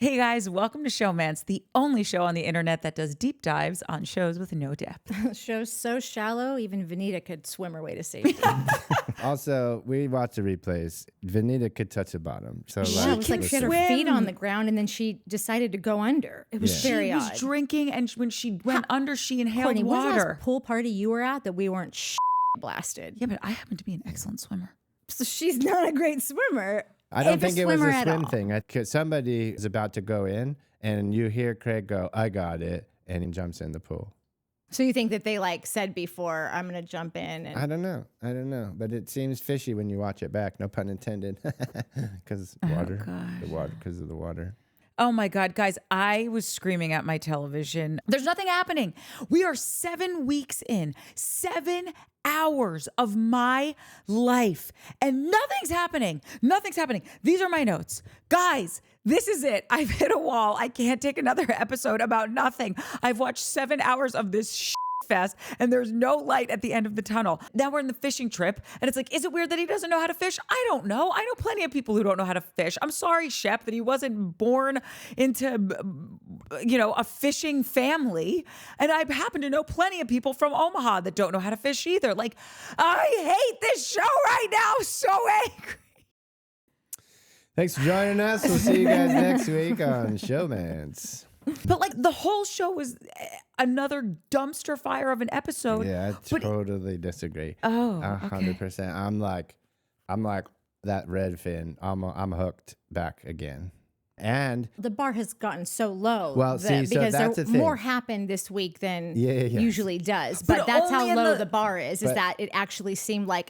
Hey guys, welcome to Showmance, the only show on the internet that does deep dives on shows with no depth. Show's so shallow, even Vanita could swim her way to safety. Also, we watched the replays. Vanita could touch the bottom. So Yeah, it was like she had her swim. feet on the ground and then she decided to go under. It was very odd. She was drinking, and when she went under, she inhaled Courtney, when's the water. last pool party you were at that we weren't blasted? Yeah, but I happen to be an excellent swimmer. So she's not a great swimmer. I don't If think it was swimmer a at swim all. thing. Somebody is about to go in, and you hear Craig go, "I got it," and he jumps in the pool. So you think that they like said before, I'm going to jump in? And I don't know. But it seems fishy when you watch it back. No pun intended. Because water. gosh. The water. Because of the water. Oh my God, guys, I was screaming at my television. There's nothing happening. We are 7 weeks in, 7 hours of my life, and nothing's happening. Nothing's happening. These are my notes. Guys, this is it. I've hit a wall. I can't take another episode about nothing. I've watched 7 hours of this fest, and there's no light at the end of the tunnel. Now we're in the fishing trip, and it's like, is it weird that he doesn't know how to fish? I don't know. I know plenty of people who don't know how to fish. I'm sorry, Shep, that he wasn't born into, a fishing family. And I happen to know plenty of people from Omaha that don't know how to fish either. Like, I hate this show right now. So angry. Thanks for joining us. We'll see you guys next week on Showmance. But like the whole show was another dumpster fire of an episode. Yeah, I But- totally disagree. Oh, 100%. I'm like that Redfin. I'm hooked back again. And the bar has gotten so low. Well, see, so because that's the thing. more happened this week than Yeah. usually does. But But that's how only in low the- the bar is But- that it actually seemed like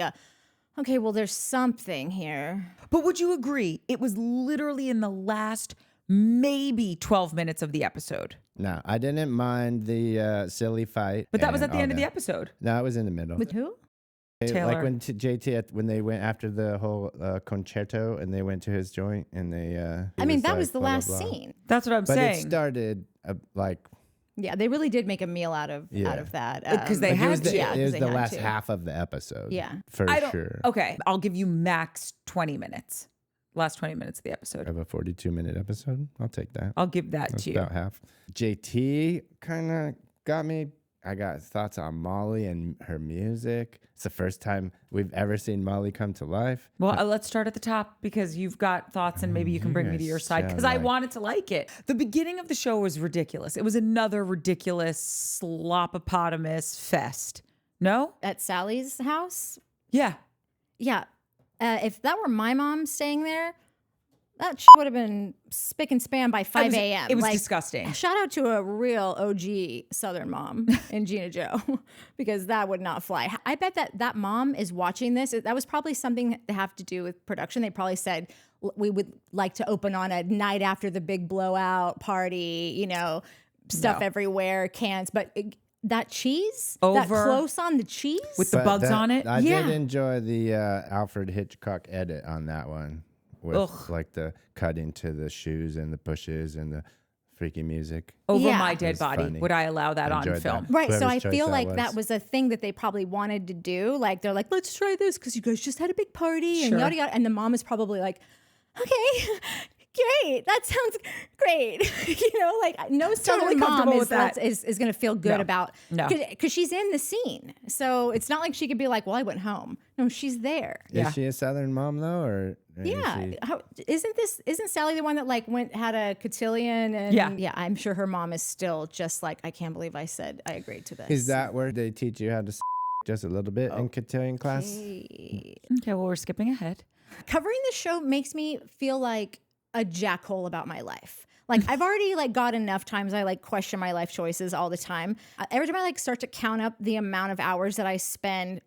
okay, well, there's something here. But would you agree? It was literally in the last maybe 12 minutes of the episode. no, I didn't mind the silly fight. But that was and at the all end of the that. episode. No, it was in the middle. With who? Taylor. Like when when they went after the whole concerto and they went to his joint and they. I mean, that like, was the blah, blah, last blah. scene. That's what I'm But saying. it started like. Yeah, they really did make a meal out of that. Because they Like, had it was the, to. Yeah, it was 'cause the they had last to. half of the episode. Yeah. For I don't, sure. Okay, I'll give you max 20 minutes. Last 20 minutes of the episode. Of a 42-minute episode. I'll take that. I'll give that That's to you. about half. JT kind of got me. I got thoughts on Molly and her music. It's the first time we've ever seen Molly come to life. Well, let's start at the top because you've got thoughts and maybe you can bring me to your side because I wanted to like it. The beginning of the show was ridiculous. It was another ridiculous slopopotamus fest. No? At Sally's house. Yeah. Yeah. If that were my mom staying there, that would have been spick and span by 5 a.m. It was disgusting. Shout out to a real OG Southern mom in Gina Joe, because that would not fly. I bet that mom is watching this. That was probably something that have to do with production. They probably said, we would like to open on a night after the big blowout party, stuff No. everywhere, cans. But that cheese, that Over- close on the cheese. With the bugs on it? I Yeah. did enjoy the Alfred Hitchcock edit on that one. With Ugh. like the cutting to the shoes and the bushes and the freaky music. Over Yeah. my It dead was body. funny. Would I allow that I on enjoyed film? that. Right, so Whoever's I choice feel that like was. that was a thing that they probably wanted to do. Like they're like, let's try this because you guys just had a big party and Sure. yada yada. And the mom is probably like, okay, great, that sounds great. Like no Totally Southern mom comfortable is with that. is going to feel good No. about No. because she's in the scene. So it's not like she could be like, well, I went home. No, she's there. Yeah. Is she a Southern mom though, or is Yeah, she- isn't Sally the one that like had a cotillion and Yeah. I'm sure her mom is still just like, I can't believe I said I agreed to this. Is that where they teach you how to just a little bit in cotillion class? Okay. Okay, well, we're skipping ahead. Covering the show makes me feel like a jackhole about my life. Like I've already got enough times I question my life choices all the time. Every time I start to count up the amount of hours that I spend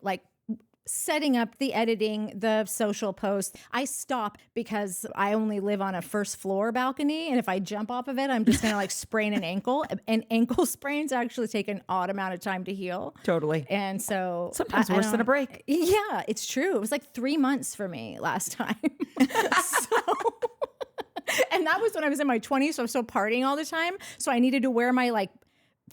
setting up the editing, the social posts, I stop because I only live on a first floor balcony. And if I jump off of it, I'm just going to sprain an ankle. And ankle sprains actually take an odd amount of time to heal. Totally. And so Sometimes I worse than a don't- break. Yeah, it's true. It was 3 months for me last time. And that was when I was in my 20s, so I was still partying all the time. So I needed to wear my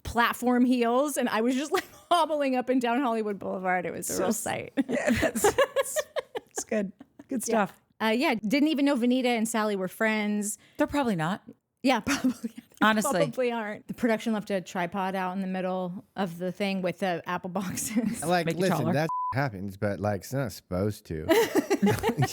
platform heels, and I was just hobbling up and down Hollywood Boulevard. It was a real sight. It's good. Good stuff. Didn't even know Vanita and Sally were friends. They're probably not. Yeah, probably. They Honestly. probably aren't. The production left a tripod out in the middle of the thing with the apple boxes. Like, Make it listen, taller. that happens, but like, it's not supposed to.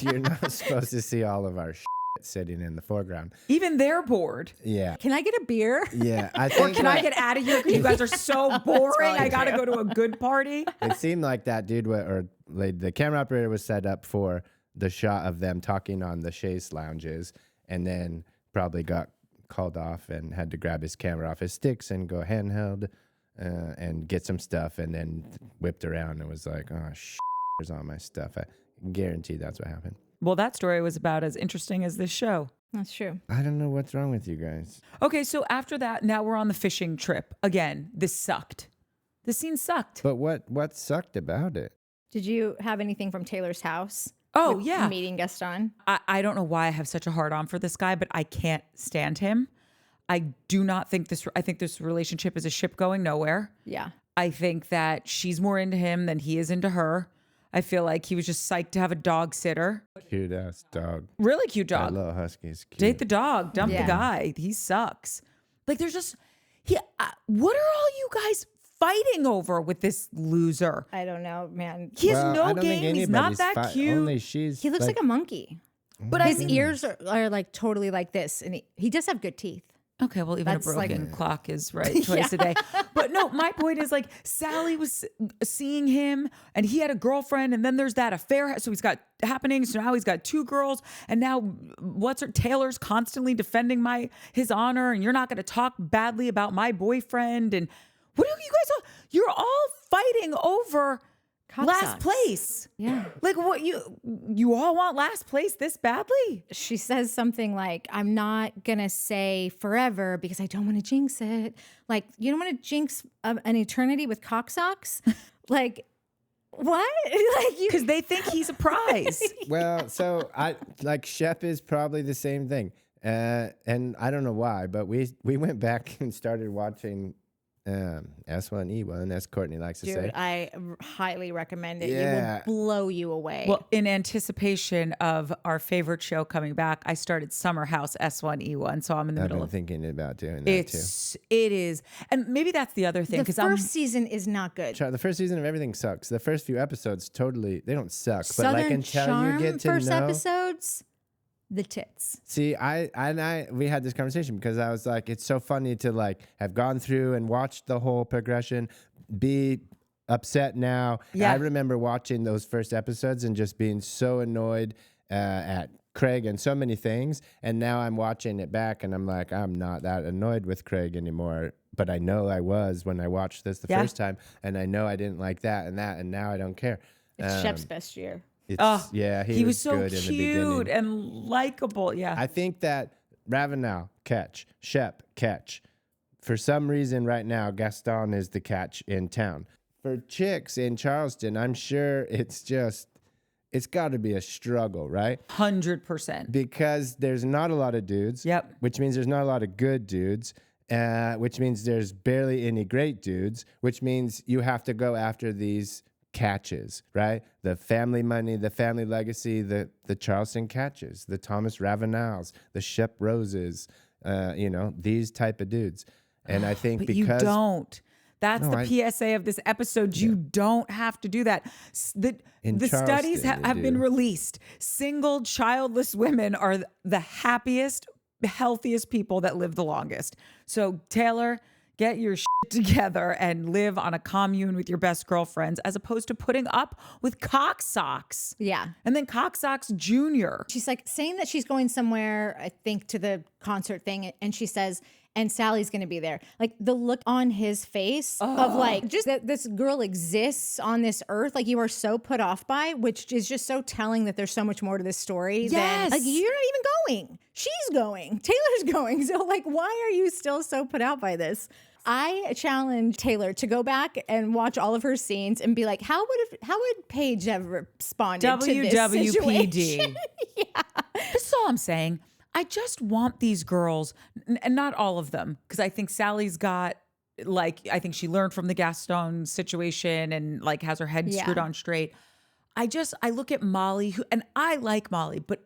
You're not supposed to see all of our sitting in the foreground. Even they're bored. Yeah. Can I get a beer? Yeah. I think Can I get out of here because you guys are so boring? I got to go to a good party. it seemed like that dude, the camera operator was set up for the shot of them talking on the chaise lounges, and then probably got called off and had to grab his camera off his sticks and go handheld and get some stuff, and then whipped around and was like, oh, there's all my stuff. I guarantee that's what happened. Well, that story was about as interesting as this show. That's true. I don't know what's wrong with you guys. Okay, so after that, now we're on the fishing trip. Again, this sucked. This scene sucked. But what sucked about it? Did you have anything from Taylor's house? Oh, with yeah. Meeting Gaston? I don't know why I have such a hard on for this guy, but I can't stand him. I think this relationship is a ship going nowhere. Yeah. I think that she's more into him than he is into her. I feel like he was just psyched to have a dog sitter. Cute ass dog. Really cute That dog. little husky is cute. Date the dog. Dump Yeah. the guy. He sucks. Like there's just, what are all you guys fighting over with this loser? I don't know, man. He has Well, I no don't think game. He's not anybody's that cute. Only she's. He looks like a monkey. But His ears are like totally like this. And he does have good teeth. Okay, well, even That's a like- broken clock is right twice a day. But no, my point is like Sally was seeing him and he had a girlfriend and then there's that affair. So he's got happening. So now he's got two girls and now Taylor's constantly defending his honor and you're not going to talk badly about my boyfriend. And what are you guys, you're all fighting over last socks. place. Yeah. Like what you all want last place this badly? She says something like, I'm not going to say forever because I don't want to jinx it. Like, you don't want to jinx an eternity with cock socks? Like, what? Like you. Because they think he's a prize. Well, so Shep is probably the same thing. And I don't know why, but we went back and started watching S1 E1, as Courtney likes to say. Dude, I highly recommend it. Yeah. It will blow you away. Well, in anticipation of our favorite show coming back, I started Summer House S1 E1, so I'm in the I've middle been of thinking about doing that too. it is, and maybe that's the other thing the because first season is not good. The first season of everything sucks. The first few episodes they don't suck. But Southern like until Charm you get to first know. episodes, the tits. See, we had this conversation because I was like, it's so funny to like have gone through and watched the whole progression, be upset now. Yeah. I remember watching those first episodes and just being so annoyed at Craig and so many things. And now I'm watching it back and I'm like, I'm not that annoyed with Craig anymore. But I know I was when I watched this the first time. And I know I didn't like that. And now I don't care. It's Shep's best year. Yeah, he was so good in the beginning. cute and likable. Yeah, I think that Ravenel, catch. Shep, catch. For some reason right now, Gaston is the catch in town. For chicks in Charleston, I'm sure it's got to be a struggle, right? 100%. Because there's not a lot of dudes. Yep. Which means there's not a lot of good dudes. Which means there's barely any great dudes. Which means you have to go after these catches, right? The family money, the family legacy, the Charleston catches, the Thomas Ravenels, the Shep Roses, these type of dudes. And I think But because you don't. That's the PSA of this episode. You don't have to do that. The studies Charleston, you have been do. released. Single, childless women are the happiest, healthiest people that live the longest. So Taylor, get your shit together and live on a commune with your best girlfriends as opposed to putting up with cocksocks. Yeah. And then Cocksocks Jr. She's like saying that she's going somewhere, I think to the concert thing. And she says, and Sally's going to be there. Like the look on his face of like, just that this girl exists on this earth. Like you are so put off by, which is just so telling that there's so much more to this story. Yes. Than, like you're not even going. She's going. Taylor's going. So like, why are you still so put out by this? I challenge Taylor to go back and watch all of her scenes and be like, how would Paige have responded to this WWPD. situation? Yeah. This is all I'm saying. I just want these girls, and not all of them, because I think Sally's got, like, I think she learned from the Gaston situation and like has her head screwed on straight. I look at Molly, and I like Molly, but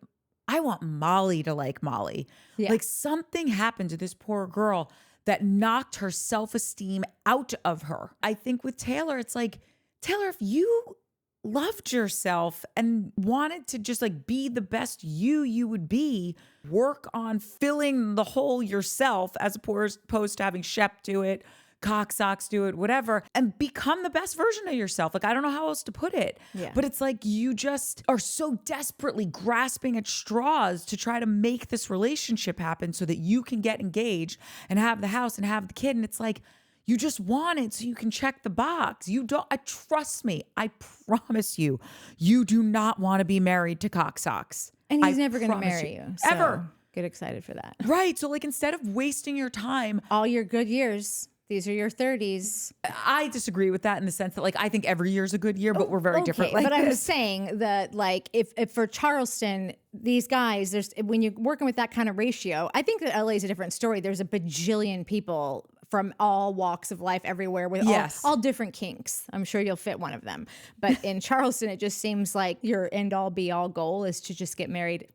I want Molly to like Molly. Yeah. Like something happened to this poor girl that knocked her self-esteem out of her. I think with Taylor, it's like, Taylor, if you loved yourself and wanted to just like be the best you would be, work on filling the hole yourself as opposed to having Shep do it, Cocksocks do it, whatever, and become the best version of yourself. Like, I don't know how else to put it. Yeah. But it's like you just are so desperately grasping at straws to try to make this relationship happen so that you can get engaged and have the house and have the kid. And it's like, you just want it so you can check the box. You don't, trust me, I promise you, you do not want to be married to Cocksocks. And he's I never going to promise marry you. Ever. So get excited for that. Right. So like, instead of wasting your time, All your good years. These are your 30s. I disagree with that in the sense that like, I think every year is a good year, but we're very different. Like but I'm this. saying that like if for Charleston, these guys, when you're working with that kind of ratio, I think that LA is a different story. There's a bajillion people from all walks of life everywhere with all different kinks. I'm sure you'll fit one of them. But in Charleston, it just seems like your end all be all goal is to just get married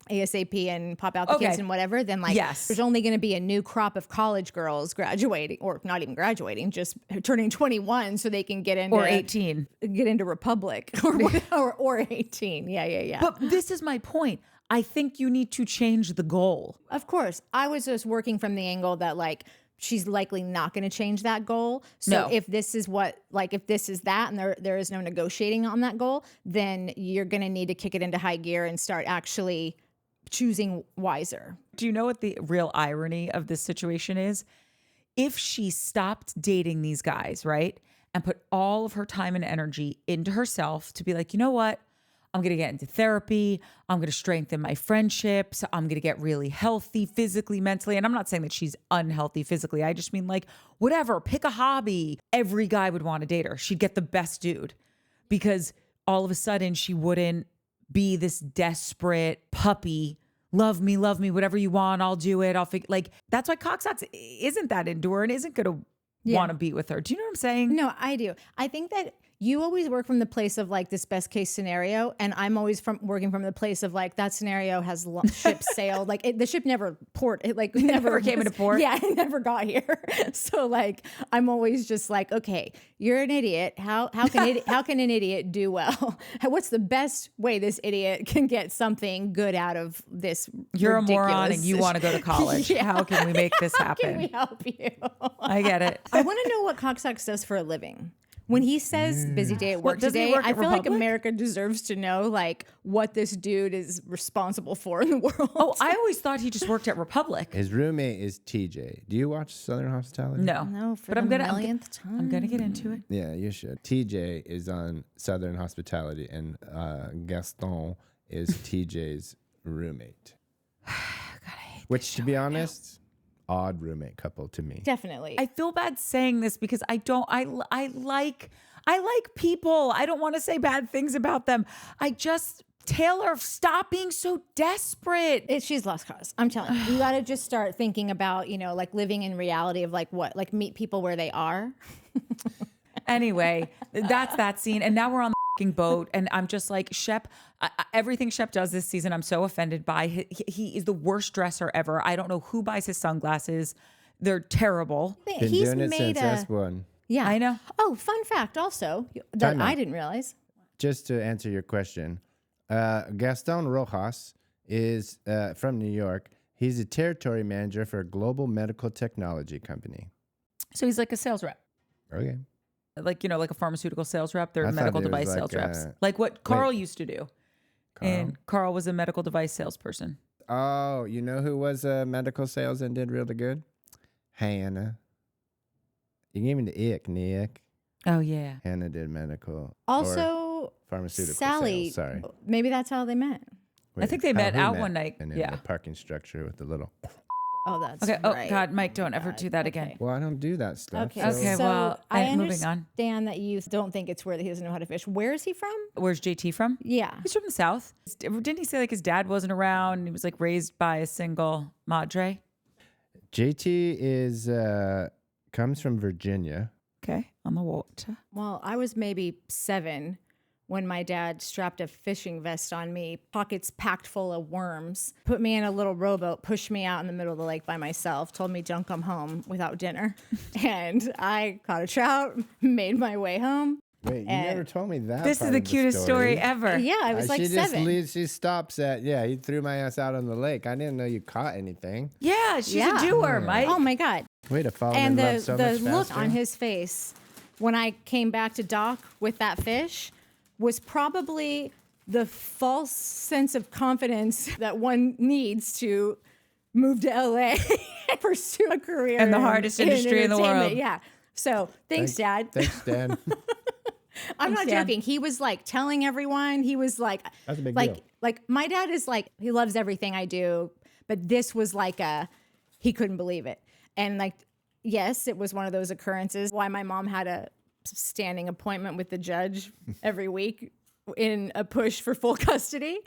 ASAP and pop out the kids and whatever. Then like there's only going to be a new crop of college girls graduating, or not even graduating, just turning 21 so they can get into or 18, get into Republic or 18. Yeah. But this is my point. I think you need to change the goal. Of course, I was just working from the angle that like she's likely not going to change that goal. So if this is if this is that and there is no negotiating on that goal, then you're going to need to kick it into high gear and start actually choosing wiser. Do you know what the real irony of this situation is? If she stopped dating these guys, right, and put all of her time and energy into herself to be like, you know what? I'm going to get into therapy. I'm going to strengthen my friendships. I'm going to get really healthy physically, mentally. And I'm not saying that she's unhealthy physically. I just mean like, whatever, pick a hobby. Every guy would want to date her. She'd get the best dude because all of a sudden she wouldn't be this desperate puppy. Love me, whatever you want, I'll do it. That's why Cocksocks isn't that into her and isn't going to want to be with her. Do you know what I'm saying? No, I do. I think that you always work from the place of like this best case scenario, and I'm always working from the place of like that scenario has ship sailed. Like the ship never never came into port. Yeah, it never got here. So like I'm always just like, okay, you're an idiot. How can an idiot do well? What's the best way this idiot can get something good out of this? You're ridiculous a moron and you want to go to college. How can we make this happen? How can we help you? I get it. I want to know what Cocksocks does for a living. When he says busy day at work does he today, work I at feel like Republic? America deserves to know like what this dude is responsible for in the world. Oh, I always thought he just worked at Republic. His roommate is TJ. Do you watch Southern Hospitality? No, for the millionth time. I'm gonna get into it. Yeah, you should. TJ is on Southern Hospitality, and Gaston is TJ's roommate. Which, to be honest, odd roommate couple to me. Definitely. I feel bad saying this because I like people. I don't want to say bad things about them. Taylor, stop being so desperate. She's lost cause. I'm telling you. You got to just start thinking about, like living in reality of like meet people where they are. Anyway, that's that scene. And now we're on the fucking boat. And I'm just like, Shep, everything Shep does this season, I'm so offended by. He is the worst dresser ever. I don't know who buys his sunglasses. They're terrible. Been He's doing it made since S1. Yeah. I know. Oh, fun fact also that Time out. I didn't realize. Just to answer your question, Gaston Rojas is from New York. He's a territory manager for a global medical technology company. So he's like a sales rep. Okay. Like a pharmaceutical sales rep. They're I thought medical it was device like sales reps. Like what Carl used to do. Carl? And Carl was a medical device salesperson. Oh, you know who was medical sales and did really good? Hannah. You gave me the ick, Nick. Oh, yeah. Hannah did medical. Also, or pharmaceutical Sally. sales. Sorry. Maybe that's how they met. I think they met who out one night. And in Yeah. the parking structure with the little. Oh, that's Okay. right. Oh, God, Mike, don't ever do that again. Well, I don't do that stuff. Okay. so- Okay, So well, I moving on. understand that you don't think it's weird that he doesn't know how to fish. Where is he from? Where's JT from? Yeah. He's from the South. Didn't he say like his dad wasn't around and he was like raised by a single madre? JT is comes from Virginia. Okay. On the water. Well, I was maybe 7 when my dad strapped a fishing vest on me, pockets packed full of worms, put me in a little rowboat, pushed me out in the middle of the lake by myself, told me don't come home without dinner. And I caught a trout, made my way home. Wait, you never told me that. This is the cutest story ever. Yeah, I was like she 7. She stops at, he threw my ass out on the lake. I didn't know you caught anything. Yeah, she's a doer, Mike. Oh my God. Way to fall And in love so the much look faster. on his face when I came back to dock with that fish was probably the false sense of confidence that one needs to move to LA and pursue a career And the hardest industry in the entertainment. world. Yeah. So thanks, Dad. Thanks, Dan. I'm not Dan. joking. He was like telling everyone. He was like, That's a big like, deal. like my dad is like, he loves everything I do, but this was like he couldn't believe it. And like, yes, it was one of those occurrences why my mom had a standing appointment with the judge every week in a push for full custody.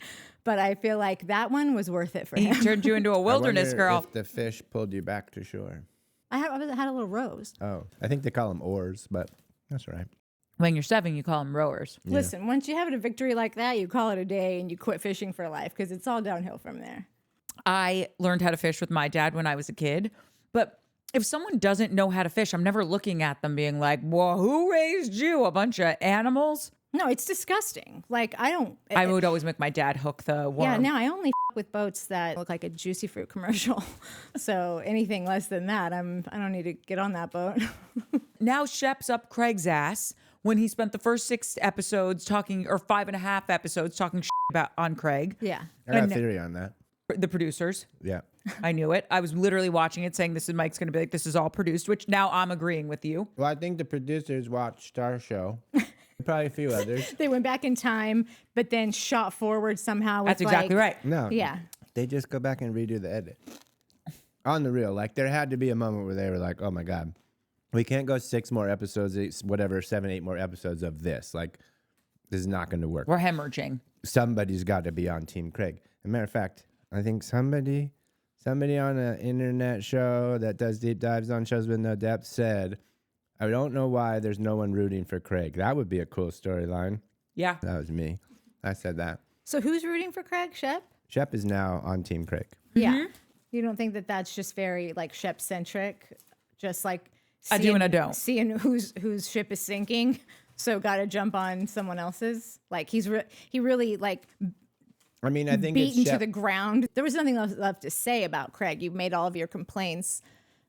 But I feel like that one was worth it for He him. turned you into a wilderness I wonder girl. if the fish pulled you back to shore. I had a little rose. Oh, I think they call them oars, but that's all right. When you're 7, you call them rowers. Listen, once you have a victory like that, you call it a day and you quit fishing for life because it's all downhill from there. I learned how to fish with my dad when I was a kid. But if someone doesn't know how to fish, I'm never looking at them being like, well, who raised you? A bunch of animals? No, it's disgusting. Like I would always make my dad hook the worm. Yeah, now I only with boats that look like a Juicy Fruit commercial. So anything less than that, I don't need to get on that boat. Now Shep's up Craig's ass when he spent the first 6 episodes talking, or 5.5 episodes talking about on Craig. Yeah. I got a And- theory on that. The producers. Yeah. I knew it. I was literally watching it saying this is Mike's going to be like, this is all produced, which now I'm agreeing with you. Well, I think the producers watched our show. Probably a few others. They went back in time, but then shot forward somehow. With That's exactly right. No. Yeah. They just go back and redo the edit. On the real, like there had to be a moment where they were like, oh my God, we can't go 6 more episodes, whatever, 7, 8 more episodes of this. Like, this is not going to work. We're hemorrhaging. Somebody's got to be on Team Craig. As a matter of fact, I think somebody on an internet show that does deep dives on shows with no depth said, I don't know why there's no one rooting for Craig. That would be a cool storyline. Yeah. That was me. I said that. So who's rooting for Craig? Shep? Shep is now on Team Craig. Yeah. You don't think that that's just very like Shep centric? Just like I do and I don't. Seeing whose ship is sinking, so got to jump on someone else's. Like he really like I mean, I think beaten it's to Shep. the ground. There was nothing left to say about Craig. You've made all of your complaints,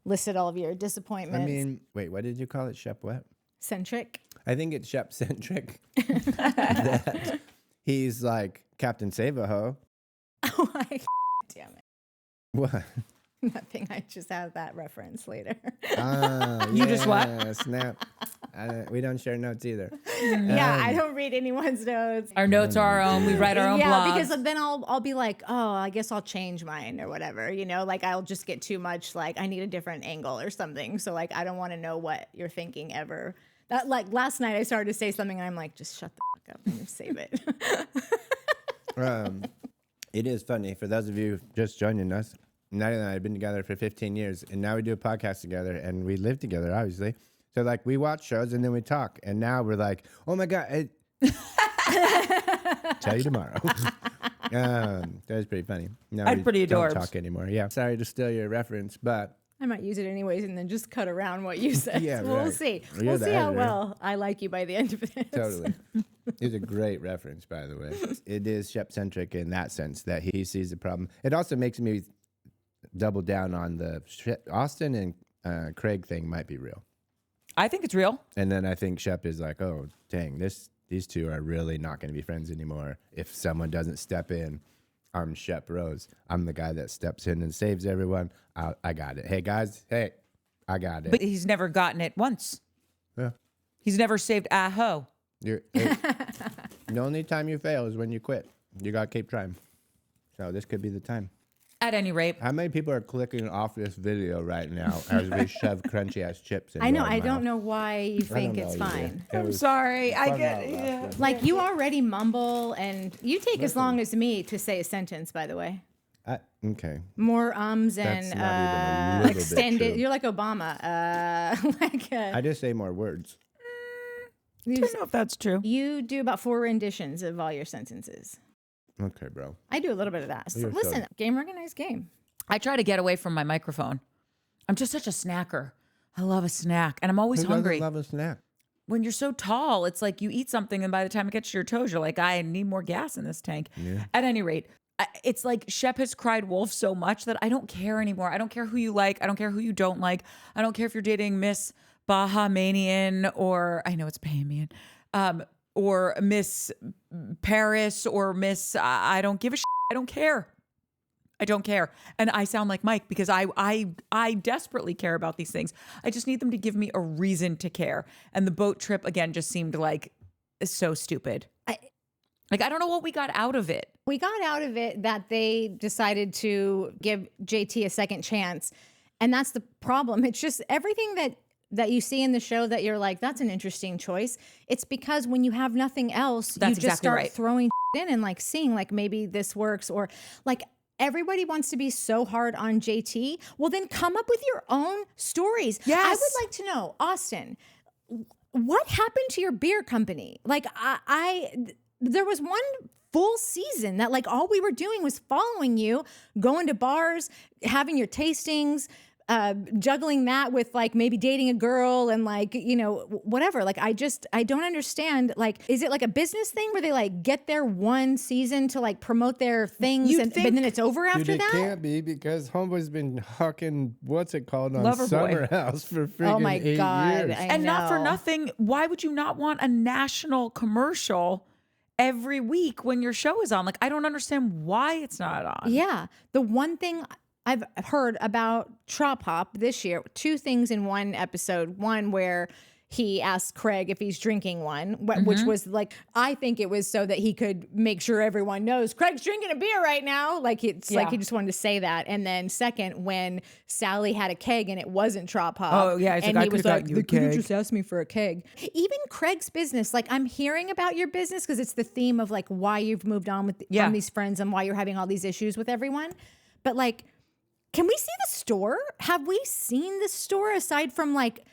listed all of your disappointments. I mean, wait, what did you call it? Shep what? Centric. I think it's Shep centric. That he's like Captain Save-A-Ho. Oh my damn it. What? Nothing. I just have that reference later. You just what? Snap. We don't share notes either. Yeah, I don't read anyone's notes. Our notes are our own. We write our own Yeah, blogs. because then I'll be like, oh, I guess I'll change mine or whatever. You know, like I'll just get too much. Like I need a different angle or something. So like I don't want to know what you're thinking ever. That like last night I started to say something and I'm like, just shut the fuck up and save it. It is funny for those of you just joining us. Nadia and I have been together for 15 years, and now we do a podcast together, and we live together, obviously. So like we watch shows and then we talk, and now we're like, oh my God, tell you tomorrow. That was pretty funny. No, That's we pretty don't adorbs. talk anymore. Yeah, sorry to steal your reference, but I might use it anyways and then just cut around what you said. Yeah, We'll right. see. You're We'll the see how editor. well I like you by the end of this. totally. It's a great reference, by the way. It is Shep-centric in that sense that he sees the problem. It also makes me double down on the Austin and Craig thing might be real. I think it's real. And then I think Shep is like, oh, dang, these two are really not going to be friends anymore. If someone doesn't step in, I'm Shep Rose. I'm the guy that steps in and saves everyone. I got it. Hey, guys. Hey, I got it. But he's never gotten it once. Yeah. He's never saved a hoe. The only time you fail is when you quit. You got to keep trying. So this could be the time. At any rate, How many people are clicking off this video right now as we shove crunchy ass chips in I know. your I mouth? don't know why you think know it's either. fine. It I'm was sorry. I fun get out yeah. loud. Like you already mumble and you take as long as me to say a sentence, by the way. Okay. More ums That's and not even a little bit extended. true. You're like Obama. I just say more words. I don't know if that's true. You do about 4 renditions of all your sentences. Okay, bro. I do a little bit of that. So You're listen, so- game recognized game. I try to get away from my microphone. I'm just such a snacker. I love a snack, and I'm always Who doesn't hungry. love a snack? When you're so tall, it's like you eat something, and by the time it gets to your toes, you're like, I need more gas in this tank. Yeah. At any rate, it's like Shep has cried wolf so much that I don't care anymore. I don't care who you like. I don't care who you don't like. I don't care if you're dating Miss Bahamian or I know it's Bahamian, or Miss Paris or Miss. I don't give a shit. I don't care. I don't care. And I sound like Mike because I desperately care about these things. I just need them to give me a reason to care. And the boat trip again just seemed like so stupid. I don't know what we got out of it. We got out of it that they decided to give JT a second chance. And that's the problem. It's just everything that you see in the show that you're like, that's an interesting choice. It's because when you have nothing else, That's you just exactly start right. throwing in and like seeing like maybe this works or like everybody wants to be so hard on JT. Well, then come up with your own stories. Yes. I would like to know, Austin, what happened to your beer company? Like there was one full season that like all we were doing was following you, going to bars, having your tastings, juggling that with like maybe dating a girl and like, you know, whatever. Like I don't understand. Like, is it like a business thing where they like get their one season to like promote their things but then it's over after Dude, it that? can't be because Homeboy's been hucking what's it called on Loverboy. Summer House for freaking Oh my 8 God. years. I And not for know. nothing, why would you not want a national commercial every week when your show is on? Like, I don't understand why it's not on. Yeah. The one thing I've heard about Trop Hop this year, 2 things in one episode. One where he asked Craig if he's drinking one, which was like, I think it was so that he could make sure everyone knows Craig's drinking a beer right now. Like it's like he just wanted to say that. And then second, when Sally had a keg and it wasn't Trop Hop. Oh, yeah, he's and like, I he was could've like, gotten you a they could've keg." just asked me for a keg. Even Craig's business, like I'm hearing about your business because it's the theme of like why you've moved on from these friends and why you're having all these issues with everyone. But like, can we see the store? Have we seen the store aside from like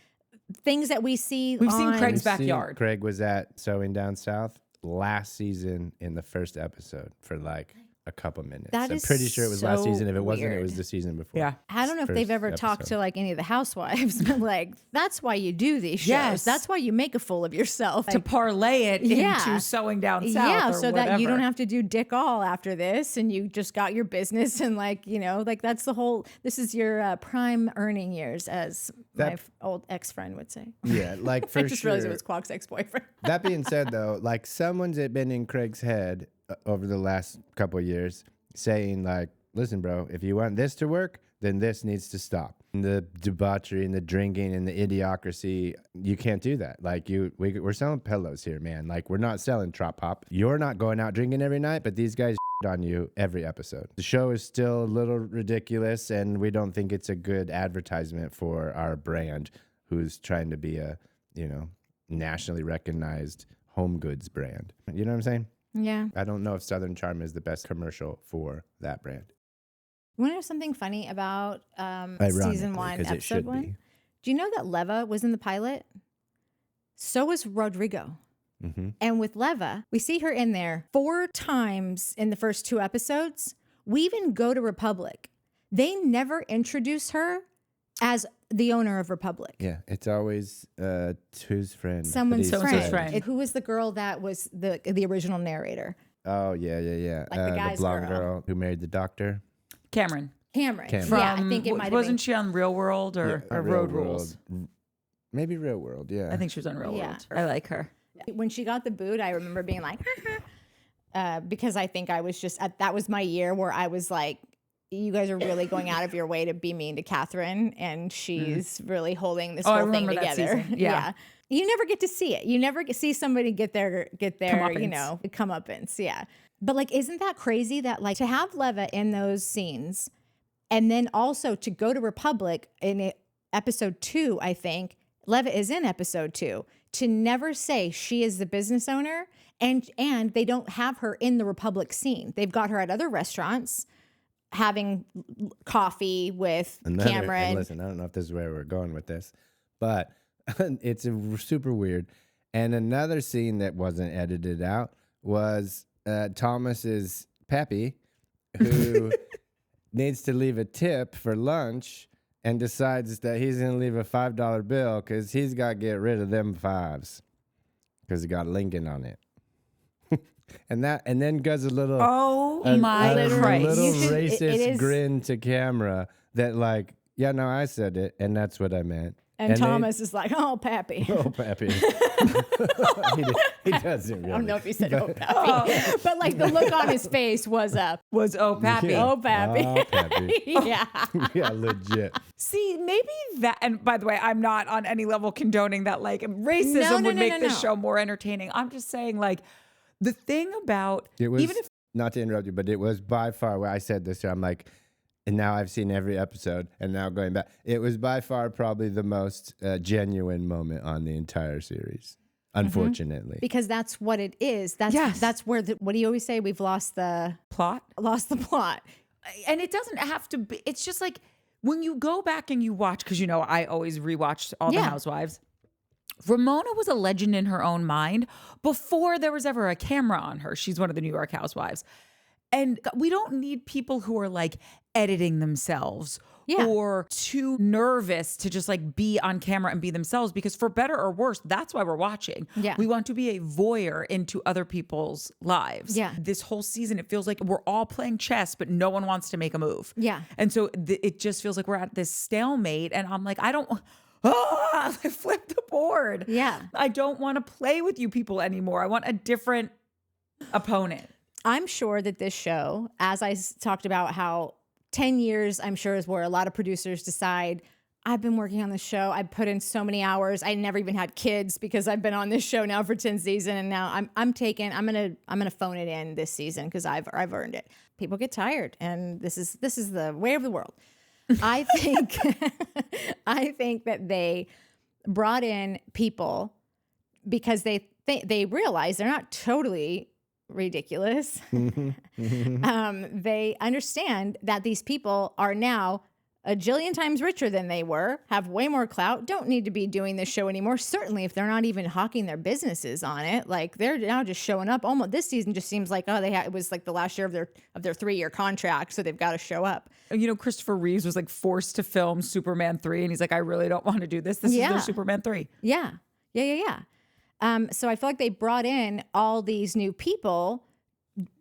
things that we see? We've seen Craig's You see, backyard. Craig was at Sewing Down South last season in the first episode for like a couple minutes. That I'm is pretty sure it was last so season. If it wasn't, it weird. was the season before. Yeah. I don't know if they've First ever talked to episode. like any of the housewives, but like that's why you do these shows. Yes. That's why you make a fool of yourself. To parlay it into Sewing Down South. Yeah, or so that you whatever. don't have to do dick all after this and you just got your business and like, you know, like that's the whole, this is your prime earning years as my old ex-friend would say. Yeah, like for I just sure. realized it was Quack's ex-boyfriend. That being said, though, like someone's been in Craig's head over the last couple of years saying like, listen, bro, if you want this to work, then this needs to stop. And the debauchery and the drinking and the idiocracy, you can't do that. Like we're selling pillows here, man. Like we're not selling Trop Hop. You're not going out drinking every night, but these guys on you every episode. The show is still a little ridiculous and we don't think it's a good advertisement for our brand who's trying to be a, you know, nationally recognized home goods brand. You know what I'm saying? Yeah. I don't know if Southern Charm is the best commercial for that brand. You want to know something funny about season 1, because it episode should 1? be. Do you know that Leva was in the pilot? So was Rodrigo. Mm-hmm. And with Leva, we see her in there 4 times in the first 2 episodes. We even go to Republic. They never introduce her as the owner of Republic. Yeah, it's always whose friend? Someone's So-and-so's friend. friend. Who was the girl that was the original narrator? Oh, yeah. Like the guy's blonde girl. girl who married the doctor. Cameron. Cameron. Cameron. Yeah, I think it might have Wasn't been. she on Real World or Yeah, Road Real Rules? World. Maybe Real World, yeah. I think she was on Real Yeah. World. I like her. When she got the boot, I remember being like, because I think I was just, that was my year where I was like, you guys are really going out of your way to be mean to Catherine, and she's really holding this Oh, I whole thing remember that together. season. Yeah. You never get to see it. You never see somebody get their Comeuppance. you know, comeuppance. Yeah. But like, isn't that crazy that like to have Leva in those scenes and then also to go to Republic in episode 2, I think, Leva is in episode 2, to never say she is the business owner and they don't have her in the Republic scene. They've got her at other restaurants having coffee with Cameron. And listen, I don't know if this is where we're going with this, but it's super weird. And another scene that wasn't edited out was Thomas's pappy, who needs to leave a tip for lunch and decides that he's going to leave a $5 bill because he's got to get rid of them fives because he got Lincoln on it. And then does a little my Christ. little You should- racist it is- grin to camera that like, yeah, no, I said it, and that's what I meant. And Thomas is like, oh, Pappy. Oh, Pappy. he doesn't really. I don't know if he said, oh, Pappy. But like the look on his face was oh, Pappy. Yeah. oh, Pappy. Oh, Pappy. Yeah. Yeah, legit. See, maybe that, and by the way, I'm not on any level condoning that like racism No, would make no. this show more entertaining. I'm just saying like the thing about, It was, even if, not to interrupt you, but it was by far, where I said this, I'm like, and now I've seen every episode, and now going back, it was by far probably the most genuine moment on the entire series, unfortunately. Because that's what it is. Yes. That's where what do you always say? We've lost the plot. plot. And it doesn't have to be, it's just like when you go back and you watch, because you know, I always rewatched all the Yeah. Housewives. Ramona was a legend in her own mind before there was ever a camera on her. She's one of the New York Housewives. And we don't need people who are like editing themselves Yeah. or too nervous to just like be on camera and be themselves, because for better or worse, that's why we're watching. Yeah. We want to be a voyeur into other people's lives. Yeah. This whole season, it feels like we're all playing chess, but no one wants to make a move. Yeah. And so it just feels like we're at this stalemate. And I'm like, I flip the board. Yeah. I don't want to play with you people anymore. I want a different opponent. I'm sure that this show, as I talked about how 10 years, I'm sure, is where a lot of producers decide, I've been working on this show. I put in so many hours. I never even had kids because I've been on this show now for 10 seasons, and now I'm gonna phone it in this season because I've earned it. People get tired, and this is the way of the world. I think I think that they brought in people because they realize they're not totally ridiculous. They understand that these people are now a jillion times richer than they were, have way more clout, don't need to be doing this show anymore. Certainly if they're not even hawking their businesses on it, like they're now just showing up. Almost this season just seems like, it was like the last year of their 3-year contract, so they've got to show up. You know, Christopher Reeves was like forced to film Superman 3, and he's like, I really don't want to do this. This is their Superman 3. Yeah. So I feel like they brought in all these new people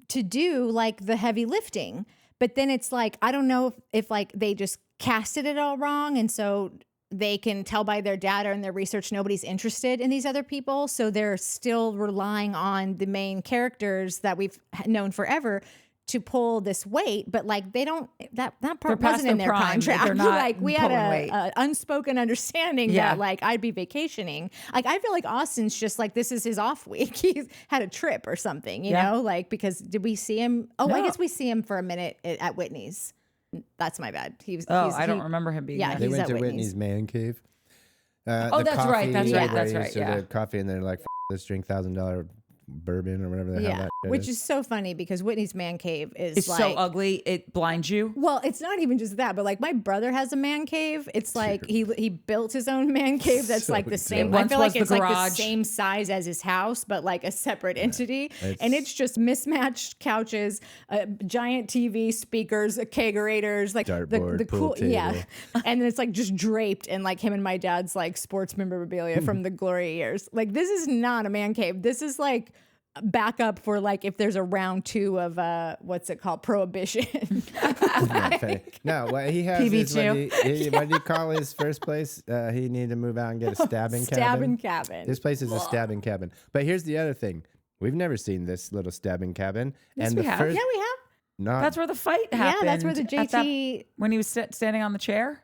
to do like the heavy lifting, but then it's like, I don't know if like they just casted it all wrong. And so they can tell by their data and their research, nobody's interested in these other people. So they're still relying on the main characters that we've known forever to pull this weight, but like they don't, that part wasn't in their contract. They're not like we had pulling a unspoken understanding that like I'd be vacationing. Like I feel like Austin's just like, this is his off week. He's had a trip or something, you know, like, because did we see him? Oh, No. I guess we see him for a minute at Whitney's. That's my bad. I don't remember him being there. They he's went at to Whitney's. Whitney's man cave. Oh, that's right, that's right, that's right, So their coffee, and they're like, let's drink $1,000 bourbon or whatever the hell that shit which is so funny because Whitney's man cave is It's like, so ugly, it blinds you. well, it's not even just that, but like my brother has a man cave. It's like he built his own man cave that's So like the same. dope. I Once feel was like the it's like the garage. same size as his house, but like a separate entity. And it's just mismatched couches, giant TV speakers, kegerators, like Dartboard, the pool cool, table. and then it's like just draped and like him and my dad's like sports memorabilia from the glory years. Like this is not a man cave. This is like backup for like if there's a round 2 of what's it called, Prohibition. No, what he has is what do you call his first place? He needed to move out and get a stabbing cabin. Stabbing cabin. This place is a stabbing cabin. But here's the other thing. We've never seen this little stabbing cabin. Yes, and we the have. first, Yeah, we have. not, That's where the fight happened. Yeah, that's where the at that- JT. when he was standing on the chair.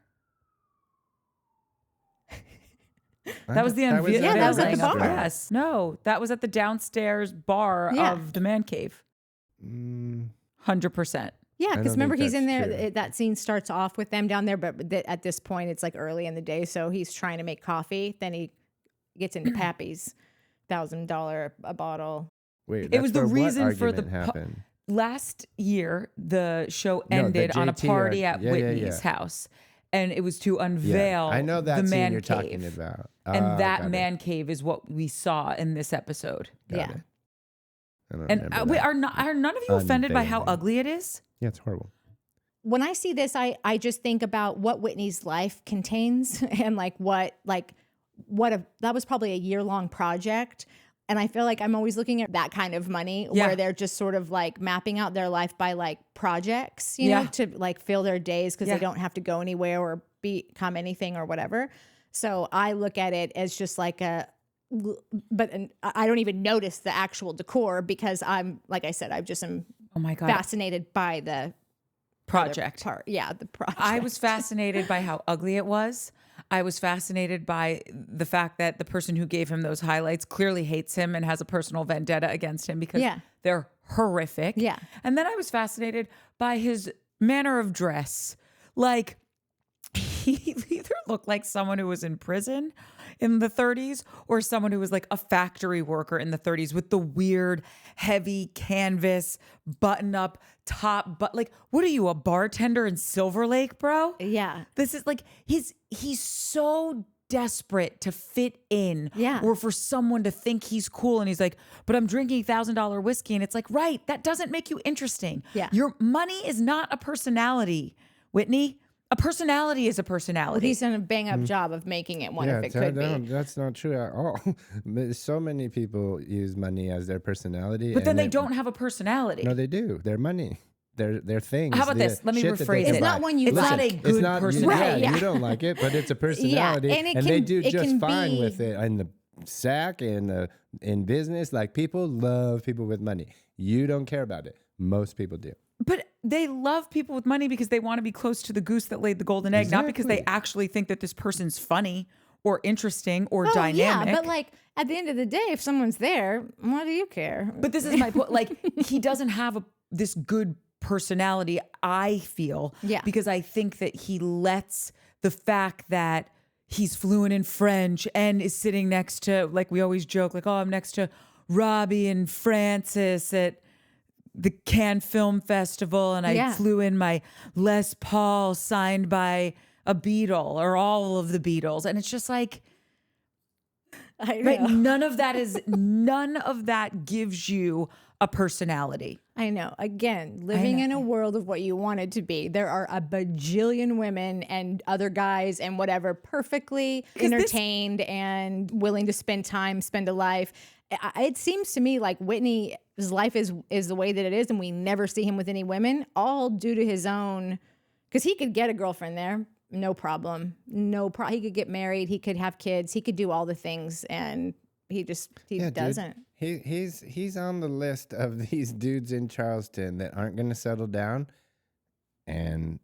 That was the unveiling. Yeah, that was at the of- bar. Yes. No, that was at the downstairs bar Yeah. of the man cave. 100%. Yeah, I because don't remember think he's in that's there. true. That scene starts off with them down there, but at this point it's like early in the day, so he's trying to make coffee. Then he gets into Pappy's $1,000 a bottle. Wait, It was the that's where what reason for the argument happened. Last year, the show No, the ended on a JT party or- at yeah, Whitney's house. and it was to unveil I know that the scene man you're cave. talking about. And Oh, that got it. man cave is what we saw in this episode. Got it. I don't And remember wait, that. are none of you offended by how Unveiling. ugly it is? Yeah, it's horrible. When I see this, I just think about what Whitney's life contains and that was probably a year-long project. And I feel like I'm always looking at that kind of money where they're just sort of like mapping out their life by like projects, you know, to like fill their days because they don't have to go anywhere or become anything or whatever. So I look at it as just like but I don't even notice the actual decor because I'm, like I said, I just am Oh my God. fascinated by the Project. part. Yeah, the project. I was fascinated by how ugly it was. I was fascinated by the fact that the person who gave him those highlights clearly hates him and has a personal vendetta against him because they're horrific. Yeah. And then I was fascinated by his manner of dress. Like, he either looked like someone who was in prison in the 30s or someone who was like a factory worker in the 30s with the weird, heavy canvas button up top. But like, what are you, a bartender in Silver Lake, bro? Yeah. This is like, he's so desperate to fit in or for someone to think he's cool. And he's like, but I'm drinking $1,000 whiskey. And it's like, right, that doesn't make you interesting. Yeah. Your money is not a personality, Whitney. A personality is a personality. Well, he's done a bang up job of making it one if it could be. That's not true at all. So many people use money as their personality. But then they don't have a personality. No, they do. They're money. They're things. How about this? Let me shit that rephrase they it. can It's not buy. one you It's like. not a good personality. Right, yeah. You don't like it, but it's a personality. and it they can- do it just can fine be- with it. In the sack, in business, like people love people with money. You don't care about it. Most people do. But they love people with money because they want to be close to the goose that laid the golden egg, not because they actually think that this person's funny or interesting or dynamic. Yeah, but like at the end of the day, if someone's there, what do you care? But this is my point. Like, he doesn't have this good personality, I feel. Yeah. Because I think that he lets the fact that he's fluent in French and is sitting next to, like we always joke, like, oh, I'm next to Robbie and Francis at the Cannes Film Festival, and I flew in my Les Paul signed by a Beatle or all of the Beatles. And it's just like, I know. right, none of that gives you a personality. I know. Again, living in a world of what you want it to be. There are a bajillion women and other guys and whatever perfectly entertained and willing to spend a life. It seems to me like Whitney's life is the way that it is, and we never see him with any women, all due to his own, because he could get a girlfriend there, no problem. He could get married, he could have kids, he could do all the things, and he doesn't. Dude. He's on the list of these dudes in Charleston that aren't going to settle down, and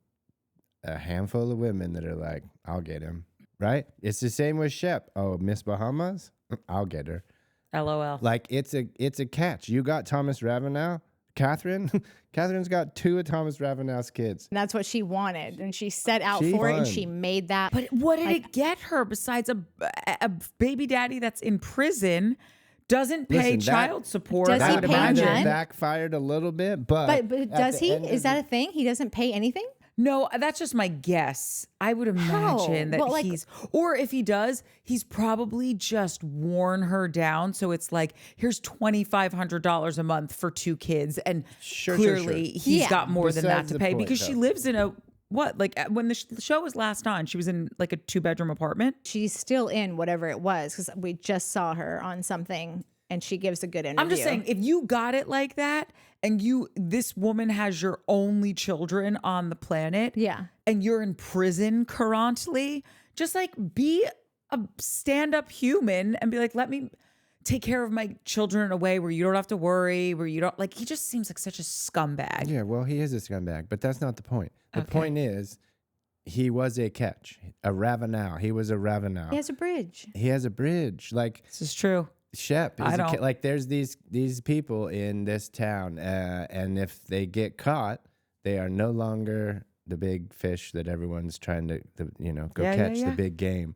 a handful of women that are like, I'll get him. Right? It's the same with Shep. Oh, Miss Bahamas? I'll get her. LOL. Like it's a catch. You got Thomas Ravenel, Catherine. Catherine's got 2 of Thomas Ravenel's kids. And that's what she wanted, and she set out for it, and she made that. But what did it get her besides a baby daddy that's in prison, doesn't pay child support? Does he That pay might have none? backfired a little bit, but does he? Is that a thing? He doesn't pay anything? No, that's just my guess. I would imagine that Well, or if he does, he's probably just worn her down. So it's like, here's $2,500 a month for 2 kids. And clearly he's got more than that Besides to the pay point, because she though. lives in when the show was last on, she was in like a 2-bedroom apartment. She's still in whatever it was because we just saw her on something, and she gives a good interview. I'm just saying, if you got it like that and this woman has your only children on the planet, and you're in prison currently, just like be a stand-up human and be like, let me take care of my children in a way where you don't have to worry, where you don't like, he just seems like such a scumbag. Yeah, well, he is a scumbag, but that's not the point. The point is, he was a catch, a Ravenel. He was a Ravenel. He has a bridge. He has a bridge. Like This is true. Shep is don't- like there's these people in this town, and if they get caught, they are no longer the big fish that everyone's trying to go catch the big game.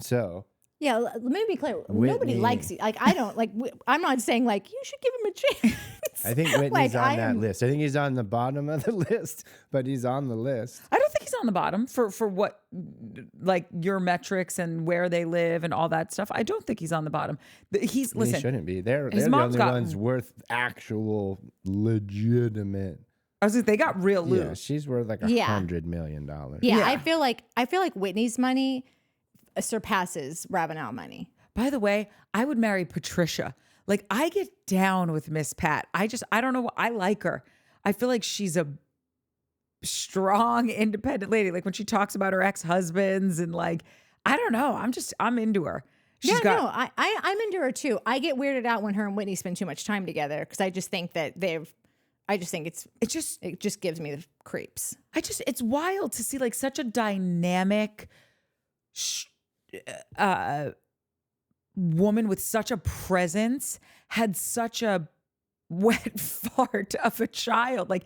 So Yeah, let me be clear. Nobody Whitney. likes you. Like, I don't like. I'm not saying like you should give him a chance. I think Whitney's Like, on I that am- list. I think he's on the bottom of the list, but he's on the list. I don't think he's on the bottom for what, like your metrics and where they live and all that stuff. I don't think he's on the bottom. He He shouldn't be. They're his the mom's only got- ones worth actual legitimate. I was like, they got real loot. Yeah, she's worth like Yeah. $100 million. Yeah, Yeah. I feel like Whitney's money surpasses Ravenel money. By the way, I would marry Patricia. Like, I get down with Miss Pat. I don't know. I like her. I feel like she's a strong, independent lady. Like when she talks about her ex-husbands and like, I don't know. I'm into her. She's I'm into her too. I get weirded out when her and Whitney spend too much time together because I just think that it just gives me the creeps. It's wild to see like such a dynamic woman with such a presence had such a wet fart of a child. Like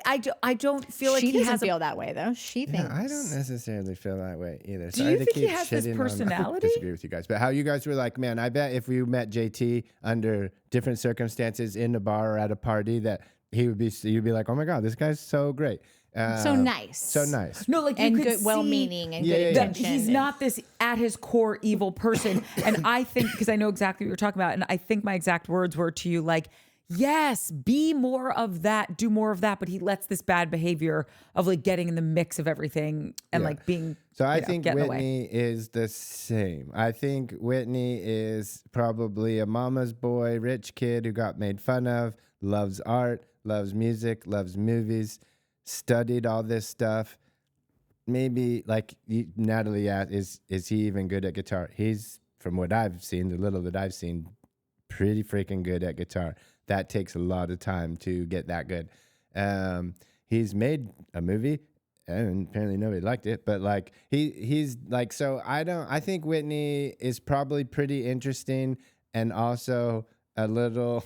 I don't feel like She he doesn't has feel that way though. She thinks. Yeah, I don't necessarily feel that way either. Do you think he has this personality? I disagree with you guys, but how you guys were like, man, I bet if we met JT under different circumstances in a bar or at a party that you'd be like, oh my God, this guy's so great. So nice. So nice. No, like And you could good, well-meaning and Yeah, good yeah, yeah. that intention. he's not this at his core evil person. And I think, because I know exactly what you're talking about, and I think my exact words were to you like, yes, be more of that, do more of that. But he lets this bad behavior of like getting in the mix of everything and Yeah. like being. So I think getting away. Whitney is the same. I think Whitney is probably a mama's boy, rich kid who got made fun of, loves art, loves music, loves movies, studied all this stuff. Maybe like Natalie asked, is he even good at guitar? He's, from what I've seen, the little that I've seen, pretty freaking good at guitar. That takes a lot of time to get that good. He's made a movie and apparently nobody liked it, but like he's like, so I think Whitney is probably pretty interesting and also a little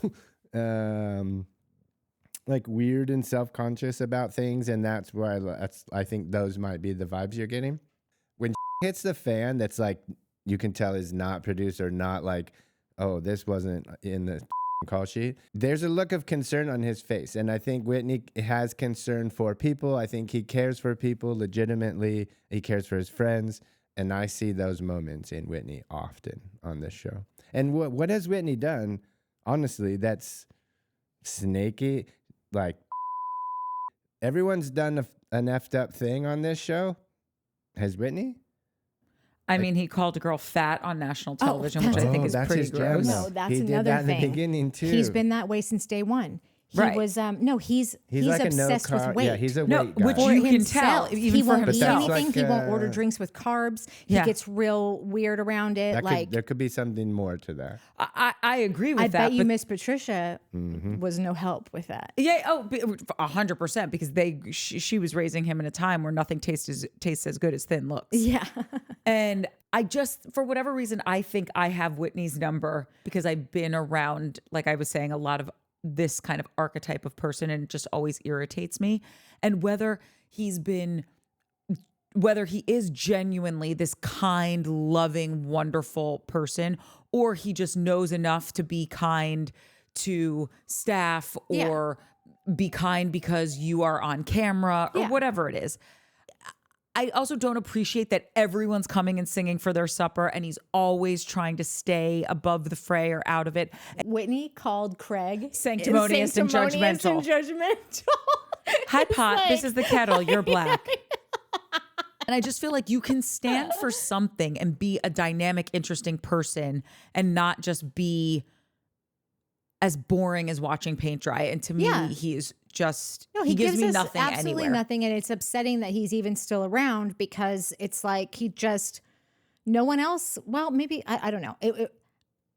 like weird and self-conscious about things, and that's why I think those might be the vibes you're getting. When hits the fan, that's like you can tell is not produced or not like, oh, this wasn't in the call sheet. There's a look of concern on his face, and I think Whitney has concern for people. I think he cares for people legitimately. He cares for his friends, and I see those moments in Whitney often on this show. And what has Whitney done? Honestly, that's snaky. Like, everyone's done an effed up thing on this show. Has Whitney? I mean, he called a girl fat on national television, which I think is that's pretty his jam, gross. though. No, that's he did another that in thing. the beginning too. He's been that way since day one. He Right. was he's like obsessed with weight. Yeah, he's a No, weight guy. which For you can himself. tell, even he for won't eat himself. But that's anything. like, He won't order drinks with carbs. Yeah. He gets real weird around it. There could be something more to that. I agree with I that. bet you but Miss Patricia was no help with that. yeah, 100%, because she was raising him in a time where nothing tastes as good as thin looks. Yeah. And I just, for whatever reason, I think I have Whitney's number because I've been around, like I was saying, a lot of this kind of archetype of person, and it just always irritates me. And whether he is genuinely this kind, loving, wonderful person, or he just knows enough to be kind to staff or be kind because you are on camera or whatever it is. I also don't appreciate that everyone's coming and singing for their supper, and he's always trying to stay above the fray or out of it. Whitney called Craig Sanctimonious and judgmental. Hi, pot. This is the kettle. You're black. And I just feel like you can stand for something and be a dynamic, interesting person and not just be as boring as watching paint dry. And to me, he is just, No, he gives me us nothing absolutely anywhere. nothing, and it's upsetting that he's even still around because it's like no one else. Well, maybe I don't know.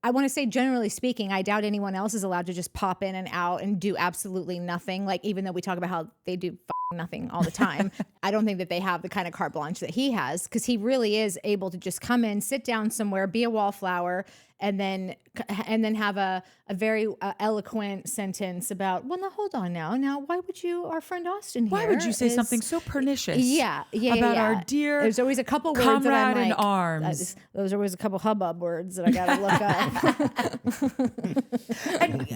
I want to say, generally speaking, I doubt anyone else is allowed to just pop in and out and do absolutely nothing. Like, even though we talk about how they do nothing all the time, I don't think that they have the kind of carte blanche that he has, because he really is able to just come in, sit down somewhere, be a wallflower, and then have a very eloquent sentence about, well, now hold on now why would you, our friend Austin here, Why would you say something so pernicious? About our dear there's always a couple words comrade that I'm in like, arms. those are always a couple hubbub words that I gotta look up. And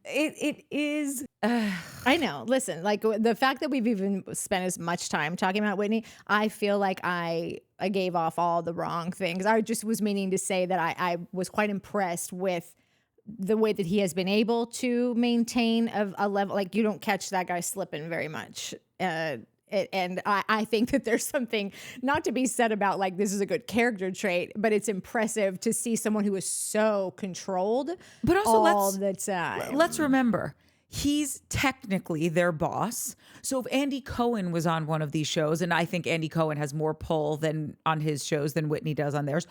it is. I know. Listen, like the fact that we've even spent as much time talking about Whitney, I feel like I gave off all the wrong things. I just was meaning to say that I was quite impressed with the way that he has been able to maintain a level. Like, you don't catch that guy slipping very much. And I think that there's something not to be said about like, this is a good character trait, but it's impressive to see someone who is so controlled But also, all the time. let's remember, he's technically their boss. So if Andy Cohen was on one of these shows, and I think Andy Cohen has more pull than on his shows than Whitney does on theirs.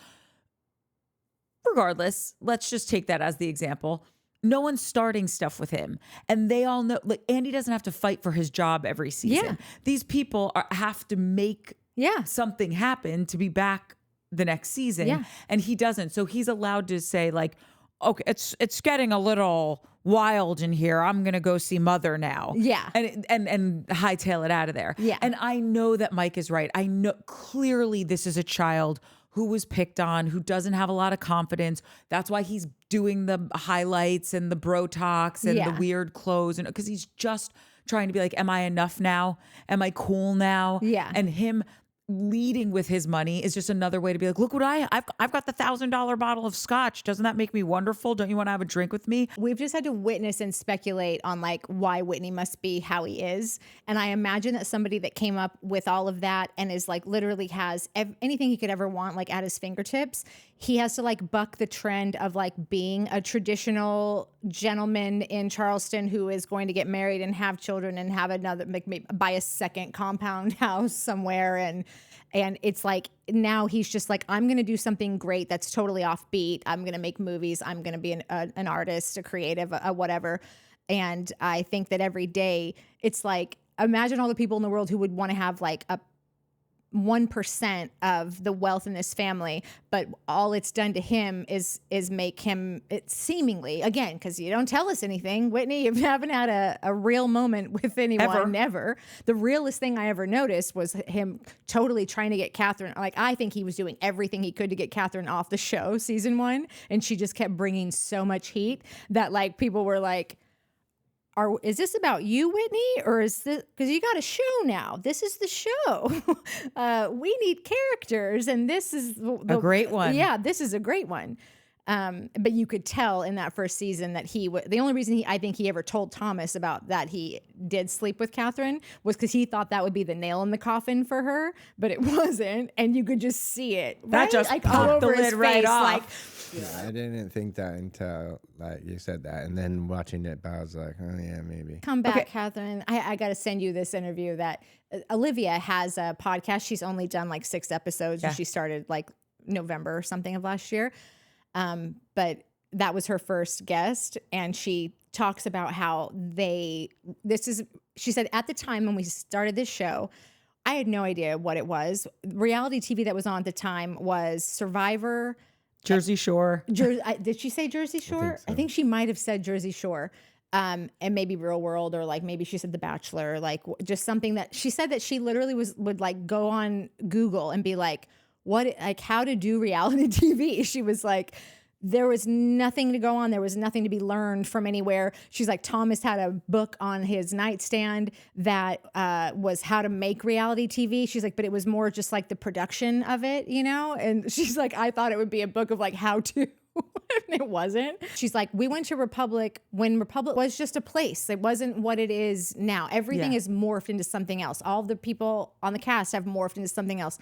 Regardless, let's just take that as the example. No one's starting stuff with him. And they all know, like, Andy doesn't have to fight for his job every season. Yeah. These people have to make something happen to be back the next season. Yeah. And he doesn't. So he's allowed to say, like, okay, it's getting a little wild in here. I'm gonna go see Mother now. Yeah. And hightail it out of there. Yeah. And I know that Mike is right. I know clearly this is a child who was picked on, who doesn't have a lot of confidence. That's why he's doing the highlights and the bro talks and the weird clothes, and because he's just trying to be like, am I enough now? Am I cool now? Yeah. And him leading with his money is just another way to be like, look what I've got the $1,000 bottle of scotch. Doesn't that make me wonderful? Don't you want to have a drink with me? We've just had to witness and speculate on like why Whitney must be how he is. And I imagine that somebody that came up with all of that and is like literally has anything he could ever want like at his fingertips, he has to like buck the trend of like being a traditional gentleman in Charleston who is going to get married and have children and have another, buy a second compound house somewhere. And it's like, now he's just like, I'm going to do something great that's totally offbeat. I'm going to make movies. I'm going to be an artist, a creative, a whatever. And I think that every day it's like, imagine all the people in the world who would want to have like a 1% of the wealth in this family, but all it's done to him is make him, it seemingly, again, because you don't tell us anything, Whitney, you haven't had a real moment with anyone, never. The realest thing I ever noticed was him totally trying to get Catherine, like I think he was doing everything he could to get Catherine off the show, season 1, and she just kept bringing so much heat that like people were like, is this about you, Whitney? Or is this, because you got a show now. This is the show. We need characters. And this is a great one. Yeah, this is a great one. But you could tell in that first season that the only reason I think he ever told Thomas about that he did sleep with Catherine was because he thought that would be the nail in the coffin for her, but it wasn't. And you could just see it. That right? just like, popped the lid right off. Like, yeah, I didn't think that until like you said that, and then watching it, I was like, oh yeah, maybe. Come back, Catherine. I got to send you this interview that Olivia has a podcast. She's only done like 6 episodes, and she started like November or something of last year. But that was her first guest, and she talks about how she said at the time when we started this show, I had no idea what it was. Reality TV that was on at the time was Survivor, Jersey Shore. Did she say Jersey Shore? I think she might have said Jersey Shore. And maybe Real World, or like maybe she said The Bachelor, like just something that she said that she literally would like go on Google and be like, how to do reality TV. She was like, there was nothing to go on. There was nothing to be learned from anywhere. She's like, Thomas had a book on his nightstand that was how to make reality TV. She's like, but it was more just like the production of it, you know? And she's like, I thought it would be a book of like how to. And it wasn't. She's like, we went to Republic when Republic was just a place. It wasn't what it is now. Everything is morphed into something else. All the people on the cast have morphed into something else.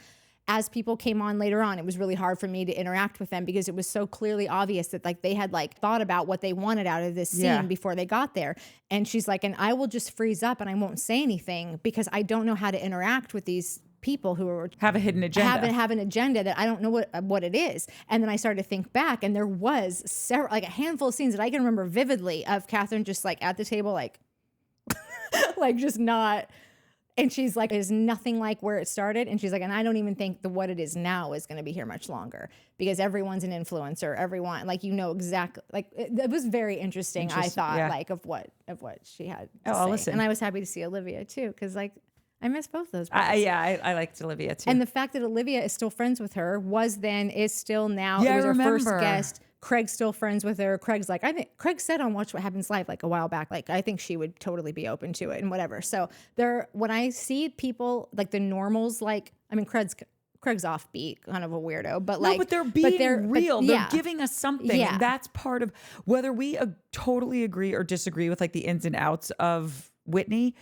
As people came on later on, it was really hard for me to interact with them because it was so clearly obvious that like they had like thought about what they wanted out of this scene before they got there. And she's like, and I will just freeze up and I won't say anything because I don't know how to interact with these people who have a hidden agenda. Have an agenda that I don't know what it is. And then I started to think back, and there was several, like a handful of scenes that I can remember vividly of Catherine just like at the table, like, like just not. And she's like, it's nothing like where it started. And she's like, and I don't even think what it is now is going to be here much longer because everyone's an influencer. Everyone, like, exactly, like it was very interesting. I thought like of what she had to say. Listen. And I was happy to see Olivia too. Cause like I miss both those. I liked Olivia too. And the fact that Olivia is still friends with her is still now. Yeah, it was I her first remember. guest. Craig's still friends with her. Craig's like, I think Craig said on Watch What Happens Live like a while back, like I think she would totally be open to it and whatever. So when I see people like the normals, like I mean, Craig's offbeat, kind of a weirdo, but like, but they're being real. They're yeah. giving us something. Yeah. And that's part of whether we totally agree or disagree with like the ins and outs of Whitney.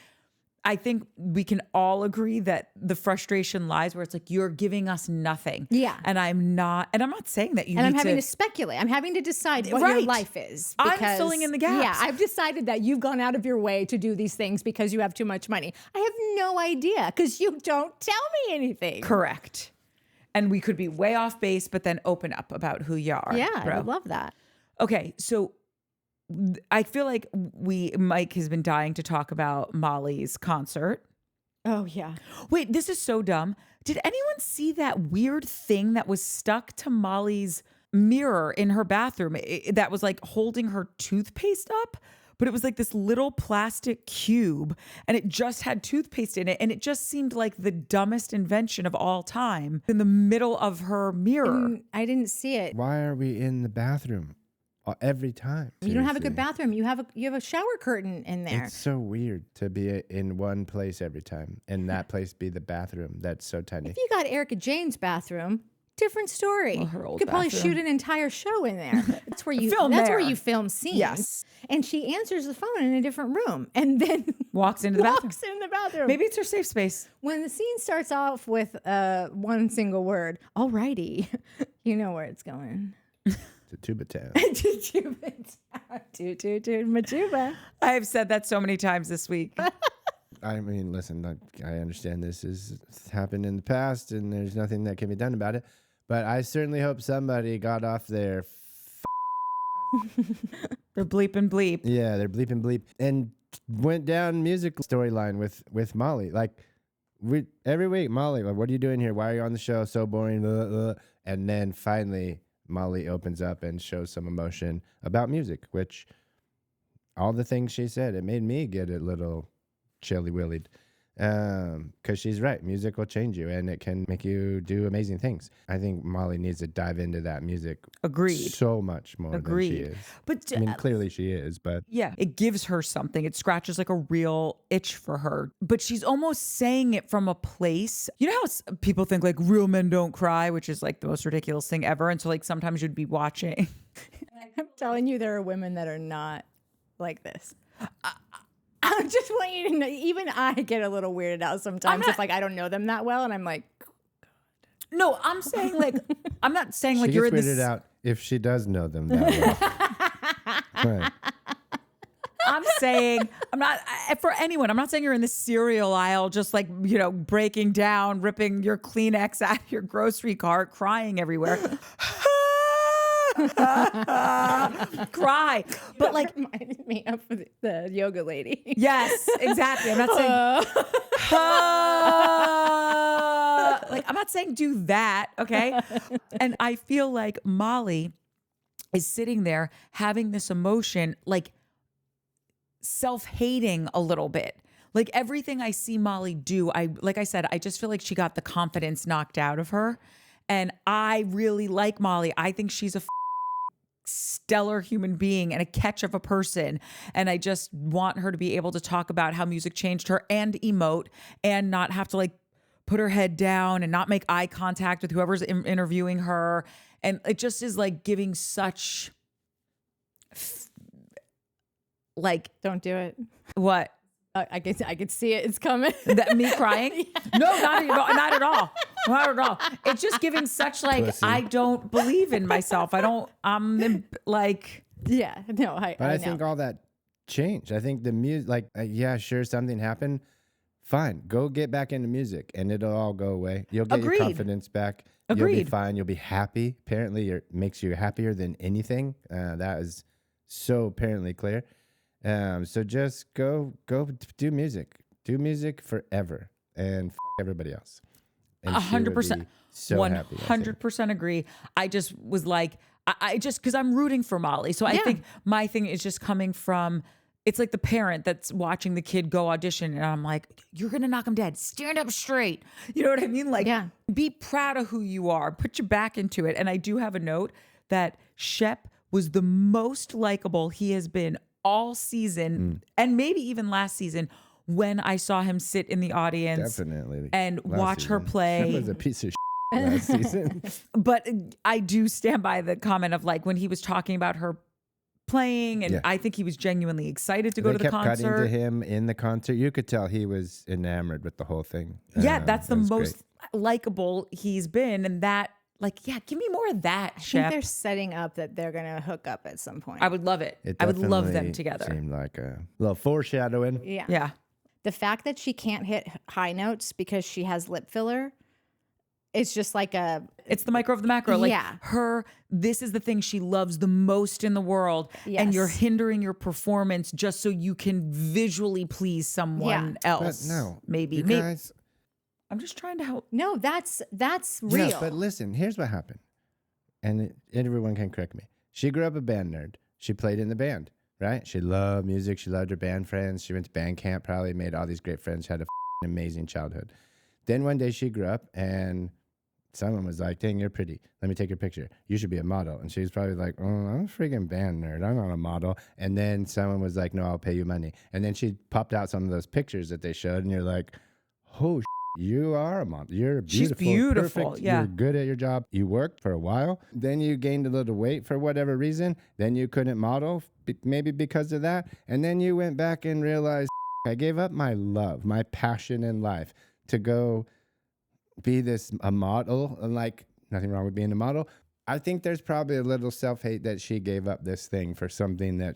I think we can all agree that the frustration lies where it's like, you're giving us nothing. Yeah. And I'm not saying that you and need I'm having to speculate. I'm having to decide what your life is. I'm filling in the gaps. Yeah, I've decided that you've gone out of your way to do these things because you have too much money. I have no idea because you don't tell me anything. Correct. And we could be way off base, but then open up about who you are. Yeah, bro. I would love that. Okay, so I feel like Mike has been dying to talk about Molly's concert. Oh, yeah. Wait, this is so dumb. Did anyone see that weird thing that was stuck to Molly's mirror in her bathroom that was like holding her toothpaste up? But it was like this little plastic cube and it just had toothpaste in it. And it just seemed like the dumbest invention of all time in the middle of her mirror. I didn't see it. Why are we in the bathroom every time? You don't have a good Seriously. bathroom. You have a shower curtain in there. It's so weird to be in one place every time and that place be the bathroom. That's so tiny. If you got Erica Jane's bathroom, different story. Well, her old you could probably bathroom. shoot an entire show in there. That's where you Film That's there. where you film scenes. Yes. And she answers the phone in a different room and then Walks into the bathroom. walks in the bathroom. Maybe it's her safe space. When the scene starts off with one single word, alrighty, you know where it's going. To Tuba Town. Majuba. I have said that so many times this week. I mean, listen, I understand this has happened in the past and there's nothing that can be done about it. But I certainly hope somebody got off their They're bleep and bleep. yeah, they're bleep and bleep and went down musical storyline with Molly. Like every week, Molly, like, what are you doing here? Why are you on the show? So boring. Blah, blah, blah. And then finally, Molly opens up and shows some emotion about music, which all the things she said, it made me get a little chilly-willied. Because she's right. Music will change you and it can make you do amazing things. I think Molly needs to dive into that music Agreed. so much more than she is. But I mean, clearly she is, but yeah, it gives her something. It scratches like a real itch for her. But she's almost saying it from a place. You know how people think like real men don't cry, which is like the most ridiculous thing ever. And so like sometimes you'd be watching. I'm telling you, there are women that are not like this. I just want you to know, even I get a little weirded out sometimes if like I don't know them that well, and I'm like, No, I'm saying like, I'm not saying like she you're in gets this. weirded out if she does know them that well. Right. I'm saying, I'm not, for anyone, I'm not saying you're in the cereal aisle, just like, you know, breaking down, ripping your Kleenex out of your grocery cart, crying everywhere. Cry. But like, reminded me of the yoga lady. yes, exactly. I'm not saying, like, I'm not saying do that. Okay. And I feel like Molly is sitting there having this emotion, like self-hating a little bit. Like everything I see Molly do, like I said, I just feel like she got the confidence knocked out of her. And I really like Molly. I think she's a stellar human being and a catch of a person. And I just want her to be able to talk about how music changed her and emote and not have to like put her head down and not make eye contact with whoever's interviewing her. And it just is like giving such like, Don't do it. what? I could see it. It's coming. That me crying? No, not at all. Not at all. It's just giving such like, Pussy. I don't believe in myself. I'm like, Yeah. No, But I I know. think all that changed. I think the music, like, yeah, sure, something happened. Fine, go get back into music, and it'll all go away. You'll get Agreed. your confidence back. You'll be Agreed. fine. You'll be happy. Apparently, it makes you happier than anything. That is so apparently clear. So just go do music. Do music forever and everybody else. And she would be 100%. so happy, I think. 100% agree. I just was like, I just, because I'm rooting for Molly. So I think my thing is just coming from, it's like the parent that's watching the kid go audition. And I'm like, you're going to knock him dead. Stand up straight. You know what I mean? Like, be proud of who you are. Put your back into it. And I do have a note that Shep was the most likable he has been all season and maybe even last season when I saw him sit in the audience Definitely. and watch her play. Shep was a piece of last season. But I do stand by the comment of like when he was talking about her playing, and I think he was genuinely excited to go to the concert. They kept cutting to him in the concert. You could tell he was enamored with the whole thing. Yeah, that's the most likable he's been, and that, like, give me more of that, Shep. I think they're setting up that they're gonna hook up at some point. I would love it. I would love them together. Seemed like a little foreshadowing. Yeah. The fact that she can't hit high notes because she has lip filler. It's just like it's the micro of the macro. Like this is the thing she loves the most in the world. Yes. And you're hindering your performance just so you can visually please someone else. But no, maybe. You guys, I'm just trying to help. No, that's real. No, but listen, here's what happened. And everyone can correct me. She grew up a band nerd. She played in the band, right? She loved music. She loved her band friends. She went to band camp, probably made all these great friends, had an amazing childhood. Then one day she grew up and someone was like, dang, you're pretty. Let me take your picture. You should be a model. And she was probably like, oh, I'm a freaking band nerd. I'm not a model. And then someone was like, no, I'll pay you money. And then she popped out some of those pictures that they showed. And you're like, oh, you are a model. You're beautiful. She's beautiful. Perfect. Yeah. You're good at your job. You worked for a while. Then you gained a little weight for whatever reason. Then you couldn't model, maybe because of that. And then you went back and realized, I gave up my love, my passion in life to go be a model, and like nothing wrong with being a model. I think there's probably a little self-hate that she gave up this thing for something that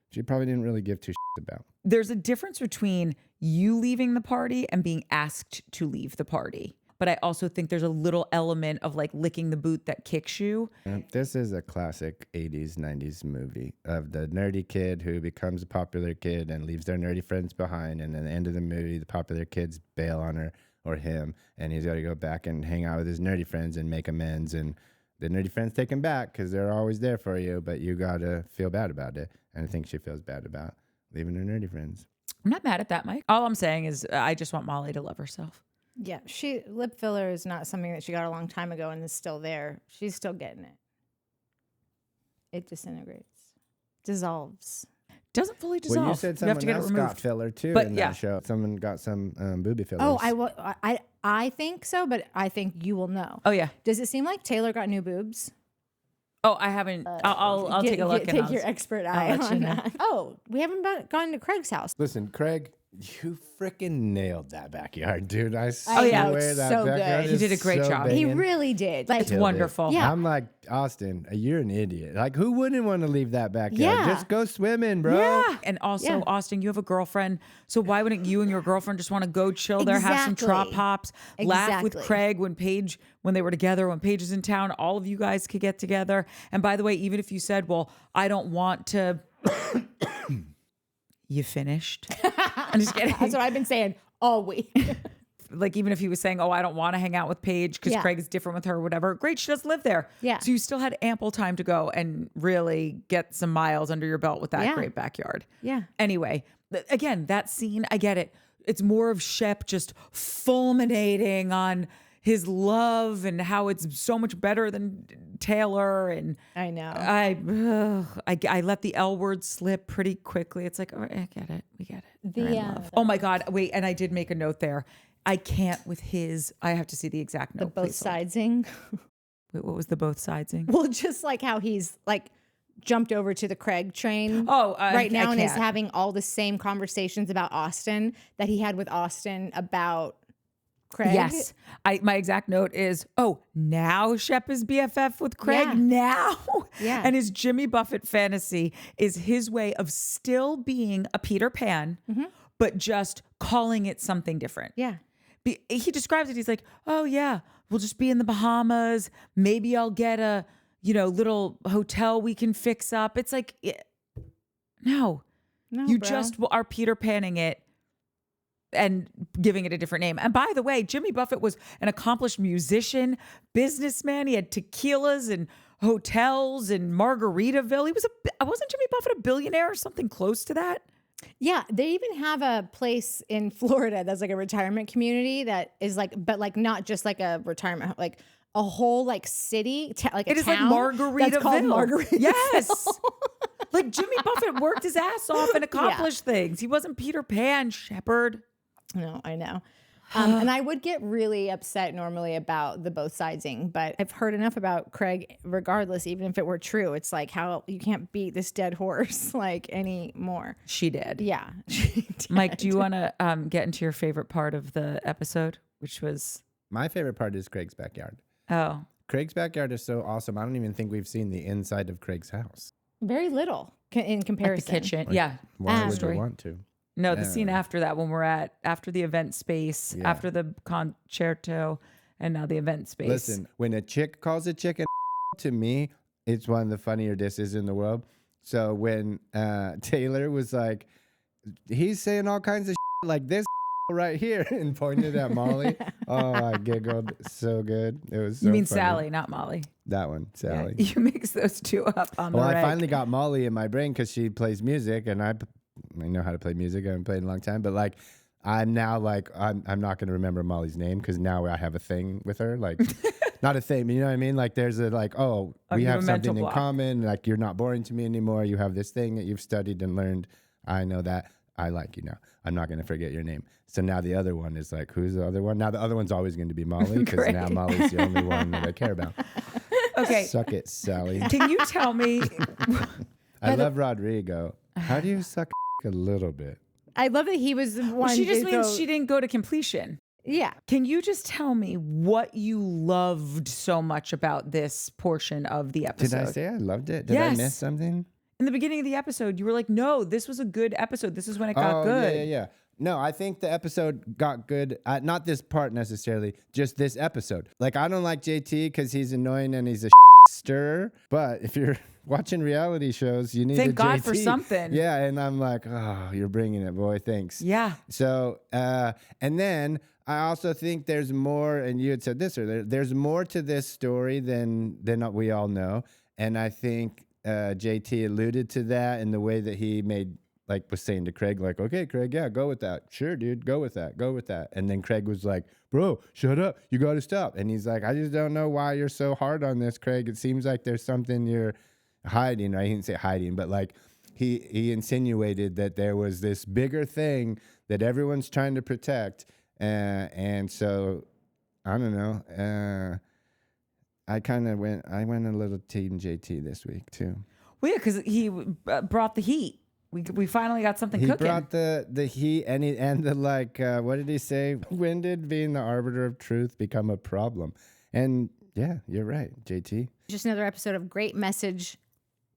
she probably didn't really give two shits about. There's a difference between you leaving the party and being asked to leave the party. But I also think there's a little element of like licking the boot that kicks you. This is a classic 80s, 90s movie of the nerdy kid who becomes a popular kid and leaves their nerdy friends behind. And at the end of the movie, the popular kids bail on her or him, and he's got to go back and hang out with his nerdy friends and make amends. And the nerdy friends take him back because they're always there for you, but you got to feel bad about it. And I think she feels bad about leaving her nerdy friends. I'm not mad at that, Mike. All I'm saying is I just want Molly to love herself. Yeah, lip filler is not something that she got a long time ago and is still there. She's still getting it. It disintegrates, dissolves. Doesn't fully dissolve. Well, you said someone else got filler too in that show. Someone got some booby fillers. Oh, I think so, but I think you will know. Oh yeah. Does it seem like Taylor got new boobs? Oh, I haven't. I'll take a look. Take your expert eye on that. Oh, we haven't gone to Craig's house. Listen, Craig, you freaking nailed that backyard, dude. I it's that so backyard good. He did a great job. banging. He really did. Like, It's wonderful. Yeah. I'm like, Austin, you're an idiot. Like, who wouldn't want to leave that backyard? Yeah. Just go swimming, bro. Yeah. And also, Austin, you have a girlfriend. So why wouldn't you and your girlfriend just want to go chill there, have some trop pops, laugh with Craig when they were together, when Paige is in town, all of you guys could get together. And by the way, even if you said, well, I don't want to, you finished. I'm just kidding. That's what I've been saying all week. Like, even if he was saying, oh, I don't want to hang out with Paige because Craig is different with her or whatever. Great, she doesn't live there. Yeah. So you still had ample time to go and really get some miles under your belt with that great backyard. Yeah. Anyway, again, that scene, I get it. It's more of Shep just fulminating on his love and how it's so much better than Taylor. And I know. I let the L word slip pretty quickly. It's like, oh, I get it. We get it. Oh my God. Wait. And I did make a note there. I can't with I have to see the exact note. The both sidesing. Wait, what was the both sidesing? Well, just like how he's like jumped over to the Craig train right now and is having all the same conversations about Austin that he had with Austin about Craig. Yes. My exact note is, oh, now Shep is BFF with Craig? Yeah. Now? Yeah. And his Jimmy Buffett fantasy is his way of still being a Peter Pan, but just calling it something different. Yeah. He describes it. He's like, oh yeah, we'll just be in the Bahamas. Maybe I'll get a, little hotel we can fix up. It's like, no, you bro. just are Peter Panning it and giving it a different name. And by the way, Jimmy Buffett was an accomplished musician, businessman. He had tequilas and hotels in Margaritaville. Wasn't Jimmy Buffett a billionaire or something close to that? Yeah, they even have a place in Florida that's like a retirement community that is like, but like not just like a retirement, like a whole like city, like a It is town like Margaritaville. that's called Margaritaville. Yes. Like Jimmy Buffett worked his ass off and accomplished things. He wasn't Peter Pan, Shepherd. No, I know. And I would get really upset normally about the both sidesing, but I've heard enough about Craig regardless, even if it were true. It's like how you can't beat this dead horse like anymore. She did. Yeah. She did. Mike, do you want to get into your favorite part of the episode, which was... My favorite part is Craig's backyard. Oh. Craig's backyard is so awesome. I don't even think we've seen the inside of Craig's house. Very little in comparison. The kitchen. Like, yeah. Why would story. you want to? No, the scene after that when we're after the event space, after the concerto, and now the event space. Listen, when a chick calls a chick to me, it's one of the funnier disses in the world. So when Taylor was like, he's saying all kinds of like this right here and pointed at Molly. Oh, I giggled so good. It was so You mean funny. Sally, not Molly. That one, Sally. Yeah, you mix those two up on the Well, I reg. finally got Molly in my brain because she plays music, and I know how to play music. I haven't played in a long time, but like I'm now like I'm not going to remember Molly's name because now I have a thing with her. Like not a thing, but you know what I mean? Like there's a like, oh, we you have have a mental something in block. common. Like you're not boring to me anymore. You have this thing that you've studied and learned. I know that. I like you now. I'm not going to forget your name. So now the other one is like, who's the other one? Now the other one's always going to be Molly because now Molly's the only one that I care about. Okay. Suck it, Sally. Can you tell me? I love Rodrigo. How do you suck a little bit? I love that he was the one. She just to means go- she didn't go to completion. Yeah. Can you just tell me what you loved so much about this portion of the episode? Did I say I loved it? Did I Yes. miss something? In the beginning of the episode, you were like, no, this was a good episode. This is when it got good. Yeah. No, I think the episode got good. Not this part necessarily, just this episode. Like, I don't like JT because he's annoying and he's a stirrer. But if you're watching reality shows, you need Thank a God JT. for something. Yeah, and I'm like, oh, you're bringing it, boy. Thanks. Yeah. So, and then I also think there's more, and you had said this earlier, there's more to this story than we all know. And I think JT alluded to that in the way that he was saying to Craig, like, okay, Craig, yeah, go with that. Sure, dude, go with that. And then Craig was like, bro, shut up. You got to stop. And he's like, I just don't know why you're so hard on this, Craig. It seems like there's something you're hiding. I didn't say hiding, but like he insinuated that there was this bigger thing that everyone's trying to protect. And so, I don't know. I went a little Team JT this week too. Well, yeah, because he brought the heat. We finally got something He cooking. brought the heat and the like. What did he say? When did being the arbiter of truth become a problem? And yeah, you're right, JT. Just another episode of great message,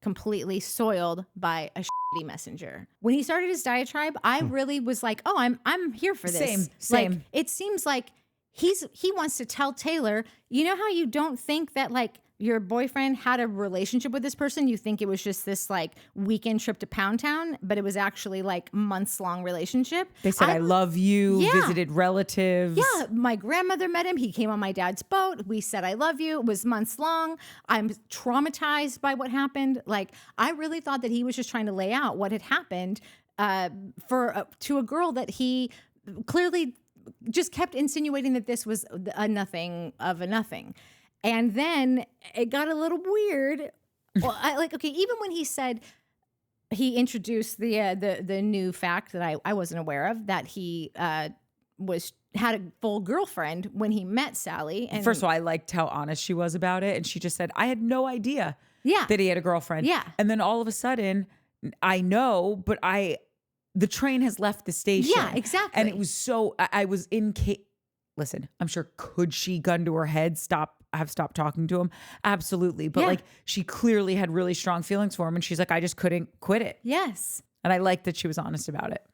completely soiled by a shitty messenger. When he started his diatribe, I really was like, oh, I'm here for this. Same. Like, it seems like he wants to tell Taylor, you know how you don't think that like your boyfriend had a relationship with this person? You think it was just this like weekend trip to Pound Town, but it was actually like months long relationship. They said, I love you, Yeah. visited relatives. Yeah, my grandmother met him. He came on my dad's boat. We said, I love you. It was months long. I'm traumatized by what happened. Like, I really thought that he was just trying to lay out what had happened to a girl that he clearly just kept insinuating that this was a nothing of a nothing. And then it got a little weird. Well, even when he said, he introduced the new fact that I wasn't aware of, that he had a full girlfriend when he met Sally. And First of all, I liked how honest she was about it. And she just said, I had no idea Yeah. that he had a girlfriend. Yeah. And then all of a sudden, I know, but the train has left the station. Yeah, exactly. And it was so, I was in, listen, I'm sure, could she, gun to her head, have stopped talking to him? Absolutely. But like, she clearly had really strong feelings for him. And she's like, I just couldn't quit it. Yes. And I liked that she was honest about it.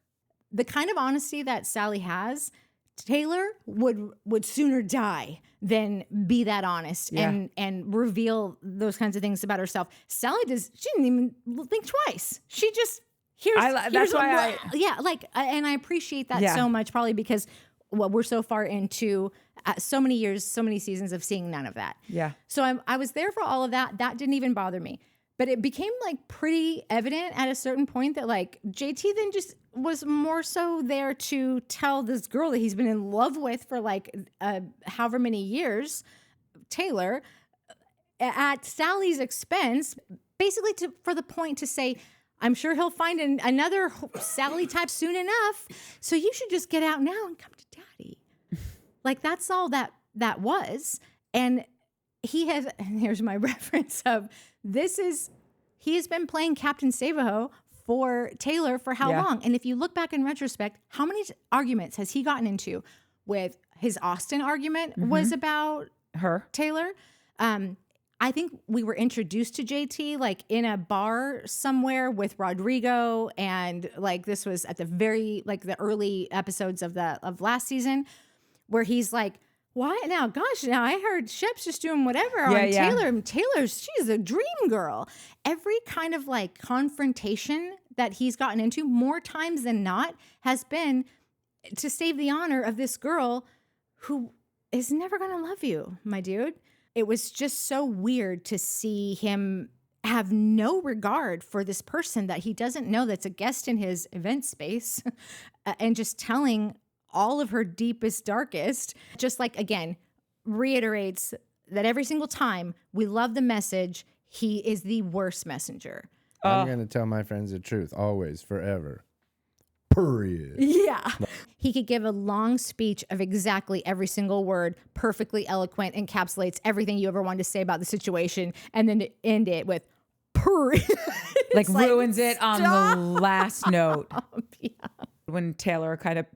The kind of honesty that Sally has, Taylor would sooner die than be that honest and reveal those kinds of things about herself. Sally she didn't even think twice. She just That's why and I appreciate that Yeah. so much, probably because we're so far into so many years, so many seasons of seeing none of that. Yeah. So I was there for all of that. That didn't even bother me. But it became like pretty evident at a certain point that like JT then just was more so there to tell this girl that he's been in love with for like however many years, Taylor, at Sally's expense, basically for the point to say, I'm sure he'll find another Sally type soon enough. So you should just get out now and come to daddy. Like that's all that was. And and here's my reference of he has been playing Captain Savaho for Taylor for how long? And if you look back in retrospect, how many arguments has he gotten into with his Austin argument was about her Taylor? I think we were introduced to JT like in a bar somewhere with Rodrigo, and like this was at the the early episodes of last season, where he's like, why now? Gosh, now I heard Shep's just doing whatever on Taylor. She's a dream girl. Every kind of like confrontation that he's gotten into more times than not has been to save the honor of this girl who is never going to love you, my dude. It was just so weird to see him have no regard for this person that he doesn't know that's a guest in his event space and just telling all of her deepest, darkest, just like, again, reiterates that every single time we love the message, he is the worst messenger. I'm going to tell my friends the truth, always, forever. Period. Yeah. He could give a long speech of exactly every single word, perfectly eloquent, encapsulates everything you ever wanted to say about the situation, and then to end it with period. like ruins it on the last note. Yeah. When Taylor kind of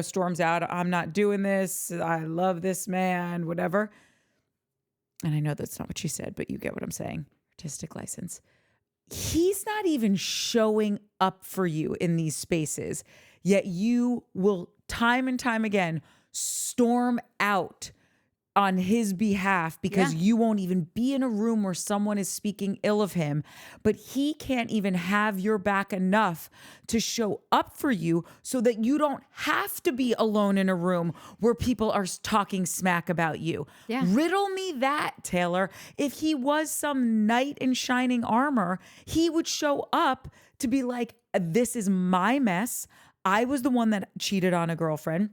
storms out, I'm not doing this. I love this man, whatever. And I know that's not what she said, but you get what I'm saying. Artistic license. He's not even showing up for you in these spaces, yet you will time and time again storm out on his behalf because you won't even be in a room where someone is speaking ill of him, but he can't even have your back enough to show up for you so that you don't have to be alone in a room where people are talking smack about you. Yeah. Riddle me that, Taylor. If he was some knight in shining armor, he would show up to be like, this is my mess. I was the one that cheated on a girlfriend.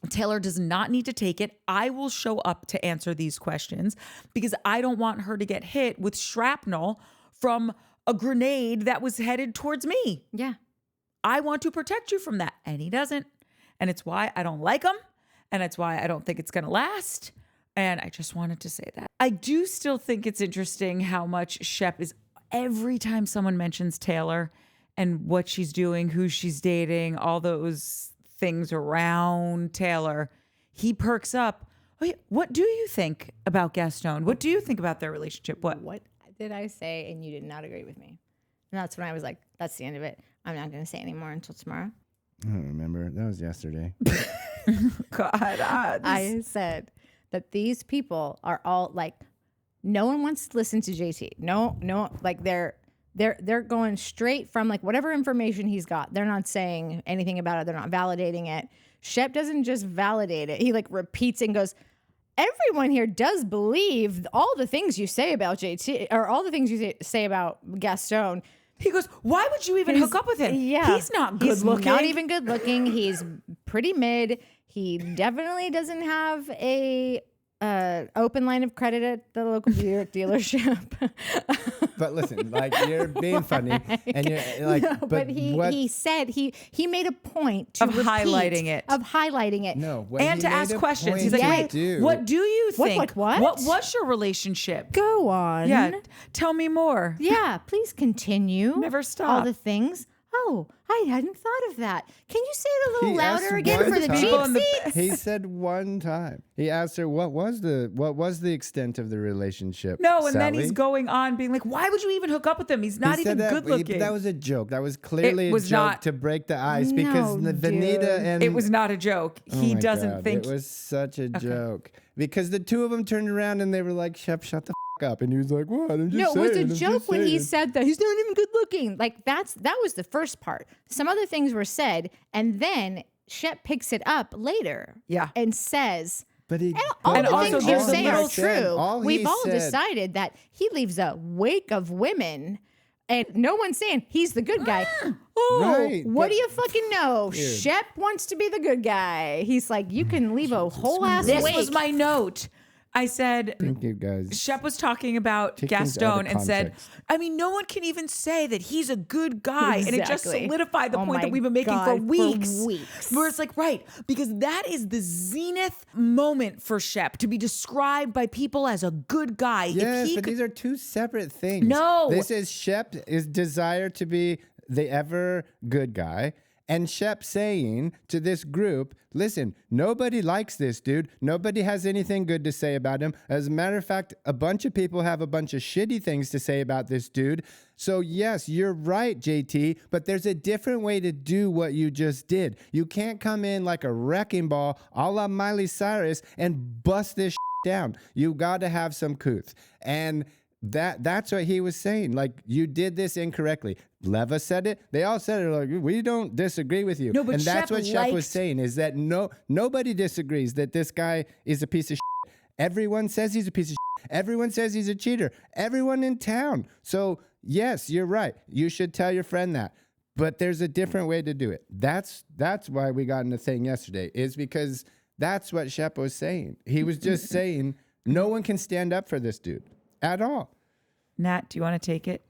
Taylor does not need to take it. I will show up to answer these questions because I don't want her to get hit with shrapnel from a grenade that was headed towards me. Yeah. I want to protect you from that. And he doesn't. And it's why I don't like him. And it's why I don't think it's going to last. And I just wanted to say that. I do still think it's interesting how much Shep is, every time someone mentions Taylor and what she's doing, who she's dating, all those things around Taylor, he perks up. Oh, yeah. What do you think about Gaston? What do you think about their relationship? What did I say and you did not agree with me? And that's when I was like, that's the end of it. I'm not going to say anymore until tomorrow. I don't remember. That was yesterday. God. I said that these people are all like, no one wants to listen to JT. No, like they're going straight from like whatever information he's got. They're not saying anything about it. They're not validating it. Shep doesn't just validate it. He like repeats it and goes, everyone here does believe all the things you say about JT or all the things you say about Gaston. He goes, why would you even hook up with him? Yeah. He's not good looking. Not even good looking. He's pretty mid. He definitely doesn't have a open line of credit at the local beer dealership. But listen, like you're being funny, and you're like, no, but he said he made a point to highlighting it. No, and to ask questions. He's like, what do you think? What was your relationship? Go on. Yeah, tell me more. Yeah, please continue. Never stop. All the things. Oh, I hadn't thought of that. Can you say it a little louder again for the people cheap seats? He said one time. He asked her what was the extent of the relationship. No, and then Sally? he's going on being like, why would you even hook up with him? He's not even good looking. That was a joke. That was clearly a joke to break the ice because Vanita and it was not a joke. He doesn't think it was such a joke because the two of them turned around and they were like, Shep, shut the up. And he was like, what? I'm just No, it saying. was a I'm joke just when he saying." said that he's not even good looking. Like that was the first part. Some other things were said, and then Shep picks it up later. Yeah. And says, But he, all And the also things you're there's a saying little are true. all We've he all said- decided that he leaves a wake of women, and no one's saying he's the good guy. Oh, Right, what but- do you fucking know? Shep wants to be the good guy. He's like, you can leave a whole ass This wake. was my note. I said, Thank you, guys. Shep was talking about Take things out of Gaston and said, context. I mean, no one can even say that he's a good guy. And it just Exactly. solidified the Oh point my that we've been making God, for for weeks. weeks. Where it's like, right, because that is the zenith moment for Shep to be described by people as a good guy. Yes, if he but could, these are two separate things. No. This is Shep is desire to be the ever good guy. And Shep saying to this group, listen, nobody likes this dude. Nobody has anything good to say about him. As a matter of fact, a bunch of people have a bunch of shitty things to say about this dude. So yes, you're right, JT, but there's a different way to do what you just did. You can't come in like a wrecking ball a la Miley Cyrus and bust this down. You got to have some couth. And that's what he was saying. Like, you did this incorrectly. Leva said it. They all said it. Like, we don't disagree with you. No, but and that's Shep what Shep was liked- saying, is that nobody disagrees that this guy is a piece of shit. Everyone says he's a piece of shit. Everyone says he's a cheater. Everyone in town. So yes, you're right. You should tell your friend that. But there's a different way to do it. That's why we got in the thing yesterday, is because that's what Shep was saying. He was just saying no one can stand up for this dude at all. Nat, do you want to take it?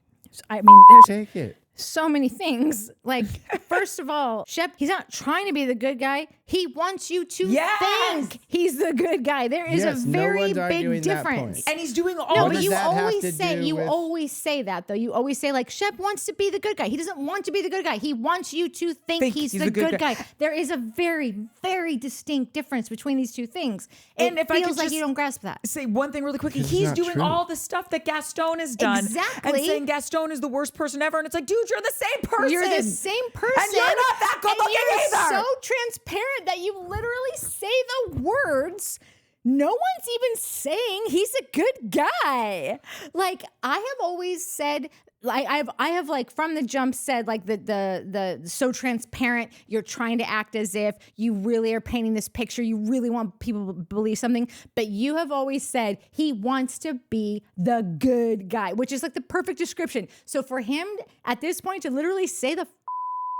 I mean, there's Take it. so many things. Like, first of all, Shep, he's not trying to be the good guy. He wants you to Yes! think he's the good guy. There is Yes, a no very one's arguing big that difference. point. And he's doing all No, What but does you that have always to say do with- always say that though. You always say like Shep wants to be the good guy. He doesn't want to be the good guy. He wants you to think he's the good guy. There is a very, very distinct difference between these two things. And It if I could feels like just you don't grasp that. say one thing really quickly. It's He's not doing true. all the stuff that Gaston has done. Exactly. And saying Gaston is the worst person ever. And it's like, dude, you're the same person. You're the same person. And you're not that good and looking you're either. so transparent that you literally say the words. No one's even saying he's a good guy. Like, I have always said, like, I have like from the jump said like the so transparent, you're trying to act as if you really are painting this picture, you really want people to believe something, but you have always said he wants to be the good guy, which is like the perfect description. So for him at this point to literally say the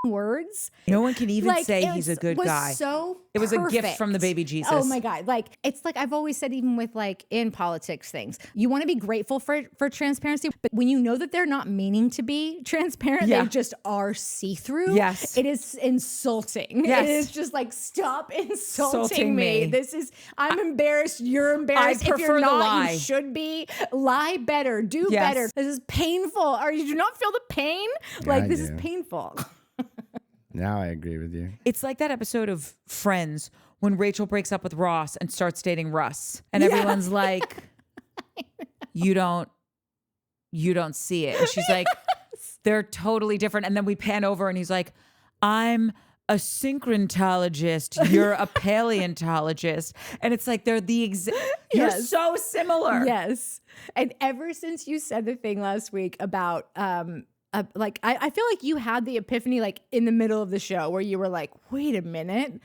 words, No one can even like, say it he's a good was guy. So It was a gift perfect. from the baby Jesus. Oh my God. Like, it's like I've always said, even with like in politics things, you want to be grateful for transparency, but when you know that they're not meaning to be transparent, Yeah. they just are see-through. Yes. It is insulting. Yes. It is just like, stop insulting Insulting me. me. I'm embarrassed. You're embarrassed. I If prefer you're the not, lie. you should be. Lie better. Do Yes. better. This is painful. Or you do not feel the pain? Yeah, Like, I this is do. painful. Now I agree with you. It's like that episode of Friends when Rachel breaks up with Ross and starts dating Russ. And everyone's like, you don't see it. And she's like, they're totally different. And then we pan over and he's like, I'm a synchrontologist. You're a paleontologist. And it's like, they're the you're Yes. so similar. Yes. And ever since you said the thing last week about like I feel like you had the epiphany like in the middle of the show where you were like, wait a minute.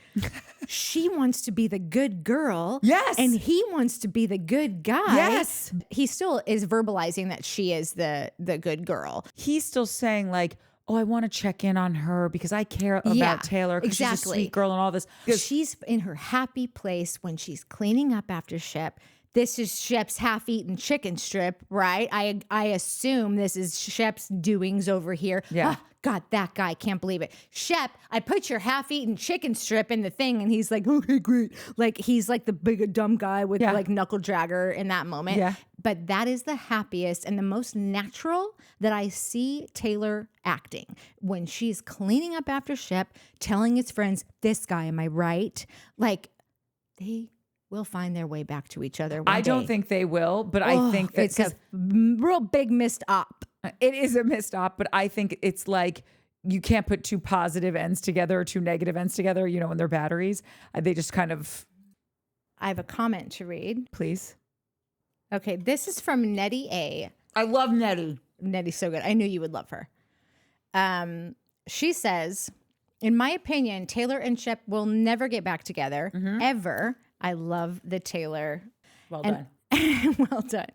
She wants to be the good girl. Yes. And he wants to be the good guy. Yes. He still is verbalizing that she is the good girl. He's still saying like, oh, I want to check in on her because I care about Yeah, Taylor because she's a exactly. sweet girl and all this. She's in her happy place when she's cleaning up after Shep. This is Shep's half-eaten chicken strip, right? I assume this is Shep's doings over here. Yeah. Ah, God, that guy, can't believe it. Shep, I put your half-eaten chicken strip in the thing, and he's like, okay, great. Like, he's like the big dumb guy with Yeah. like knuckle dragger in that moment. Yeah. But that is the happiest and the most natural that I see Taylor acting when she's cleaning up after Shep, telling his friends, this guy, am I right? Like, they will find their way back to each other one I don't day. think they will, but I think that it's a real big missed op. it is a missed op, but I think it's like you can't put two positive ends together or two negative ends together, you know, when they're batteries. They just kind of, I have a comment to read. please. Okay, this is from Nettie A. I love Nettie. Nettie's so good. I knew you would love her. She says, in my opinion, Taylor and Shep will never get back together, ever. I love the Taylor. Well done. Well done.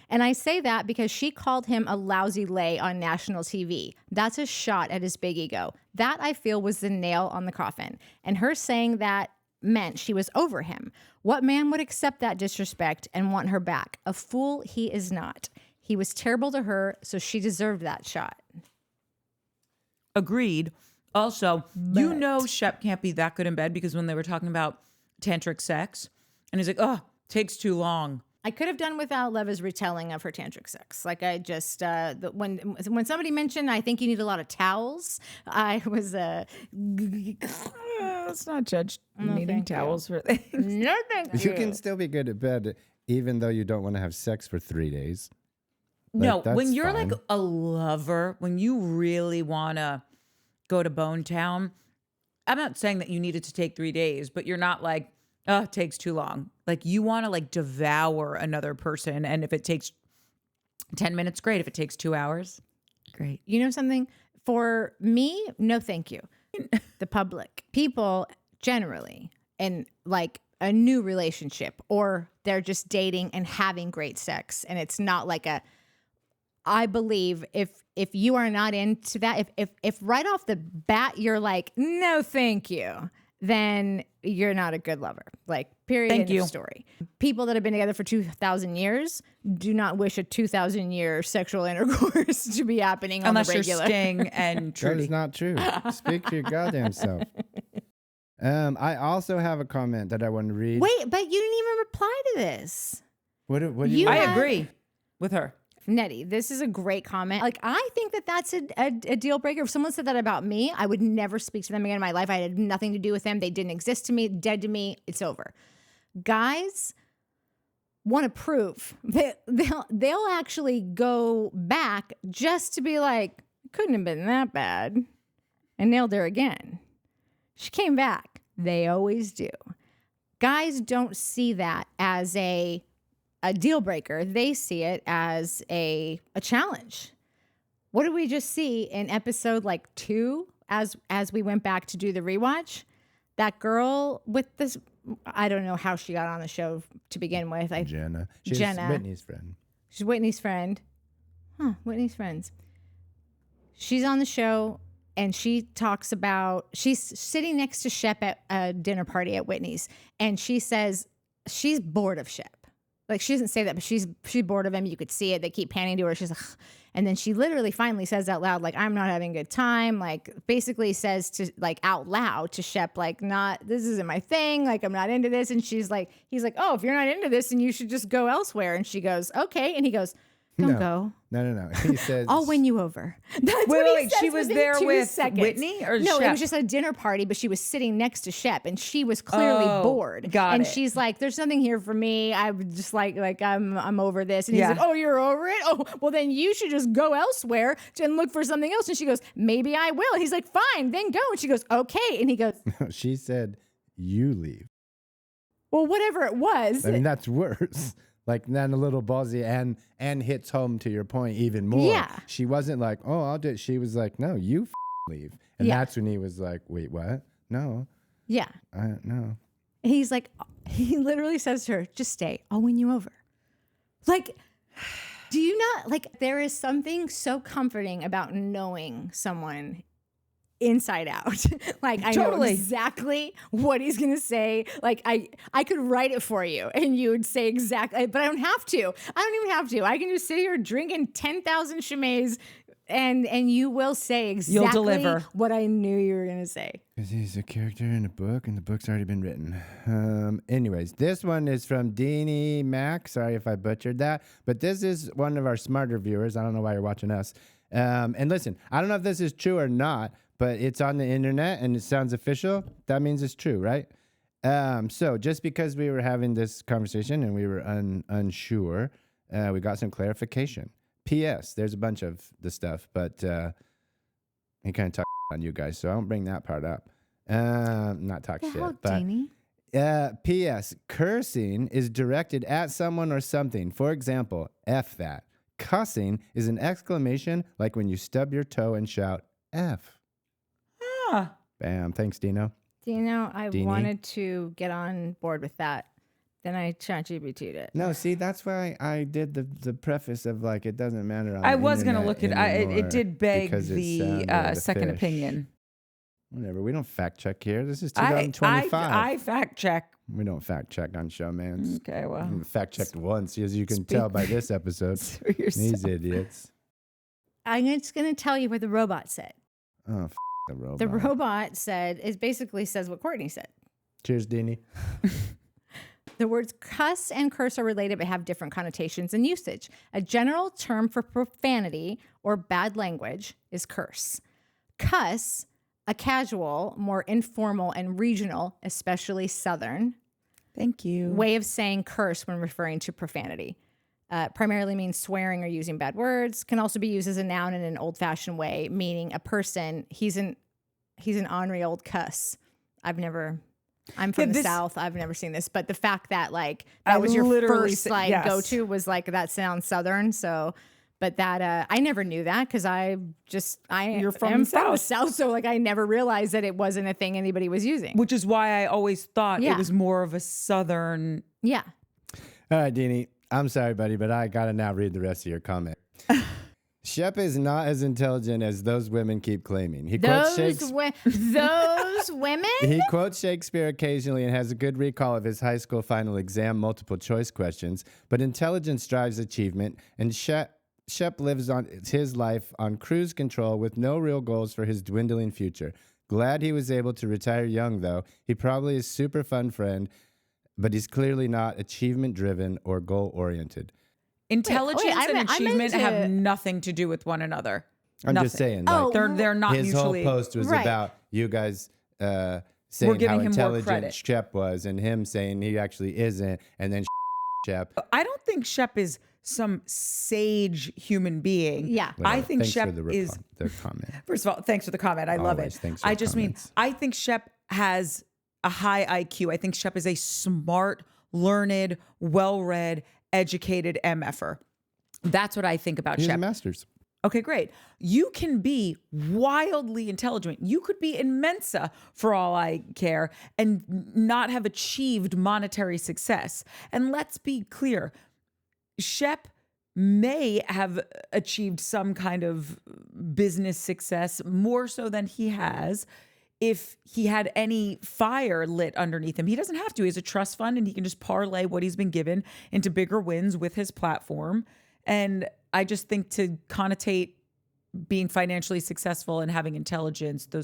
And I say that because she called him a lousy lay on national TV. That's a shot at his big ego. That, I feel, was the nail on the coffin. And her saying that meant she was over him. What man would accept that disrespect and want her back? A fool he is not. He was terrible to her, so she deserved that shot. Agreed. Also, you know Shep can't be that good in bed because when they were talking about tantric sex, and he's like, oh, takes too long. I could have done without Leva's retelling of her tantric sex. Like I just, when somebody mentioned, I think you need a lot of towels, I was, Let's not judge needing towels for things. no thank you. You can still be good at bed even though you don't want to have sex for 3 days. No, that's when you're fine. like a lover, when you really want to go to Bone Town, I'm not saying that you needed to take 3 days, but you're not like, oh, it takes too long. Like you want to like devour another person. And if it takes 10 minutes, great. If it takes 2 hours, great. You know something? For me, no thank you. The public, people generally, in like a new relationship, or they're just dating and having great sex, and it's not like a, I believe if you are not into that, if right off the bat you're like, no thank you, then you're not a good lover. Like, period. Thank end you. of story. People that have been together for 2,000 years do not wish a 2,000-year sexual intercourse to be happening on Unless the you're regular. Sting and That Trudy. is not true. Speak to your goddamn self. I also have a comment that I want to read. Wait, but you didn't even reply to this. What do You you I have- agree with her. Nettie, this is a great comment. Like, I think that that's a deal breaker. If someone said that about me, I would never speak to them again in my life. I had nothing to do with them. They didn't exist to me, dead to me. It's over. Guys want to prove that they'll actually go back just to be like, it couldn't have been that bad. I nailed her again. She came back. They always do. Guys don't see that as a deal breaker. They see it as a challenge. What did we just see in episode like 2 as we went back to do the rewatch? That girl with this, I don't know how she got on the show to begin with. Jenna. She's Jenna. Whitney's friend. She's Whitney's friend. Whitney's friends. She's on the show and she talks about, she's sitting next to Shep at a dinner party at Whitney's, and she says she's bored of Shep. Like, she doesn't say that, but she's bored of him. You could see it. They keep panning to her. She's like, ugh. And then she literally finally says out loud, like, I'm not having a good time. Like, basically says to, like, out loud to Shep, like, this isn't my thing. Like, I'm not into this. And he's like, oh, if you're not into this, then you should just go elsewhere. And she goes, okay. And he goes, don't go. No. He says, I'll win you over. That's what he Wait. says She was within there 2 with seconds. Whitney or no? Shep? It was just a dinner party, but she was sitting next to Shep, and she was clearly bored. Got and it. she's like, "There's nothing here for me. I'm just like I'm over this." And he's Yeah. like, "Oh, you're over it? Oh, well then you should just go elsewhere and look for something else." And she goes, "Maybe I will." And he's like, "Fine, then go." And she goes, "Okay." And he goes, she said, you leave. "Well, whatever it was." I mean, that's worse. Like, then a little ballsy and hits home to your point even more. Yeah. She wasn't like, oh, I'll do it. She was like, no, you leave. And Yeah. that's when he was like, wait, what? No, Yeah. no. And he's like, he literally says to her, "Just stay. I'll win you over." Like, do you not, like, there is something so comforting about knowing someone inside out. Like, I know Totally. exactly what he's going to say. Like, I could write it for you and you would say exactly, but I don't have to. I don't even have to. I can just sit here drinking 10,000 Chimay and you will say exactly deliver. what I knew you were going to say. Because he's a character in a book, and the book's already been written. Anyways, this one is from Deanie Mac. Sorry if I butchered that. But this is one of our smarter viewers. I don't know why you're watching us. And listen, I don't know if this is true or not, but it's on the internet, and it sounds official. That means it's true, right? So just because we were having this conversation and we were unsure, we got some clarification. P.S. There's a bunch of the stuff, but he kind of talked on you guys, so I won't bring that part up. Not talk The shit, hell, but Deanie? P.S. Cursing is directed at someone or something. For example, F that. Cussing is an exclamation like when you stub your toe and shout F. Ah. Bam. Thanks, Dino. Dino, I Deanie? wanted to get on board with that. Then I ChatGPT'd it. No, see, that's why I did the preface of like it doesn't matter. On I the was going to internet look at it. It did beg because it the sounded a second fish. opinion. Whatever. We don't fact check here. This is I 2025. fact check. We don't fact check on Showmance. Okay, well. Fact checked once, as you can tell by this episode. For yourself. These idiots. I'm just going to tell you what the robot said. Oh, the robot. The robot said, it basically says what Courtney said. Cheers, Deanie. The words cuss and curse are related but have different connotations and usage. A general term for profanity or bad language is curse. Cuss, a casual, more informal and regional, especially Southern, Thank you. way of saying curse when referring to profanity. Primarily means swearing or using bad words. Can also be used as a noun in an old-fashioned way, meaning a person, he's an ornery old cuss. I'm from the South. I've never seen this, but the fact that like that was your first yes. go-to was like that sounds Southern. So, but that I never knew that because You're from am the from the South. South, so like I never realized that it wasn't a thing anybody was using. Which is why I always thought Yeah. it was more of a Southern. Yeah. All right, Deanie. I'm sorry, buddy, but I got to now read the rest of your comment. Shep is not as intelligent as those women keep claiming. He quotes Those women? He quotes Shakespeare occasionally and has a good recall of his high school final exam multiple choice questions, but intelligence drives achievement, and Shep lives on his life on cruise control with no real goals for his dwindling future. Glad he was able to retire young, though. He probably is a super fun friend, but he's clearly not achievement-driven or goal-oriented. Intelligence I and meant achievement to- have nothing to do with one another. I'm Nothing. just saying. Oh, Like, They're not his mutually. whole post was Right. about you guys saying giving how him more intelligent credit. Shep was and him saying he actually isn't, and then Shep. I don't think Shep is some sage human being. Yeah. I think Thanks Shep for the is. the comment. First of all, thanks for the comment. I love Always. it. Thanks for I the just mean, comments. I think Shep has a high IQ. I think Shep is a smart, learned, well-read, educated MFer. That's what I think about He's a Shep. master's. Okay, great. You can be wildly intelligent. You could be in Mensa for all I care and not have achieved monetary success. And let's be clear, Shep may have achieved some kind of business success more so than he has if he had any fire lit underneath him. He doesn't have to. He has a trust fund and he can just parlay what he's been given into bigger wins with his platform. And I just think to connotate being financially successful and having intelligence, they're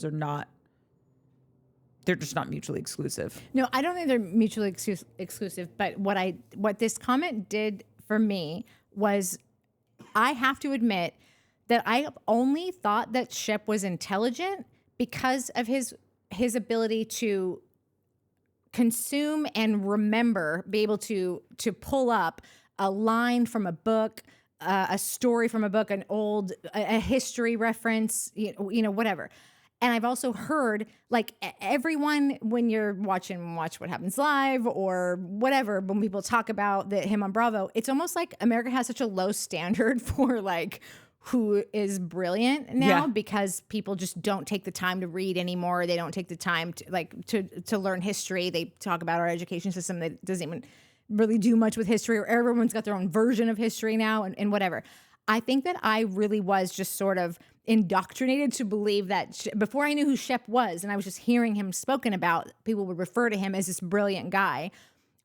just not mutually exclusive. No, I don't think they're mutually exclusive. But what this comment did for me was, I have to admit that I only thought that Shep was intelligent because of his ability to consume and remember, be able to pull up a line from a book, a story from a book, a history reference, you know, whatever. And I've also heard, like, everyone, when you're Watch What Happens Live or whatever, when people talk about him on Bravo, it's almost like America has such a low standard for, like, who is brilliant now, because people just don't take the time to read anymore. They don't take the time to learn history. They talk about our education system that doesn't even really do much with history, or everyone's got their own version of history now and whatever. I think that I really was just sort of indoctrinated to believe that before I knew who Shep was and I was just hearing him spoken about, people would refer to him as this brilliant guy.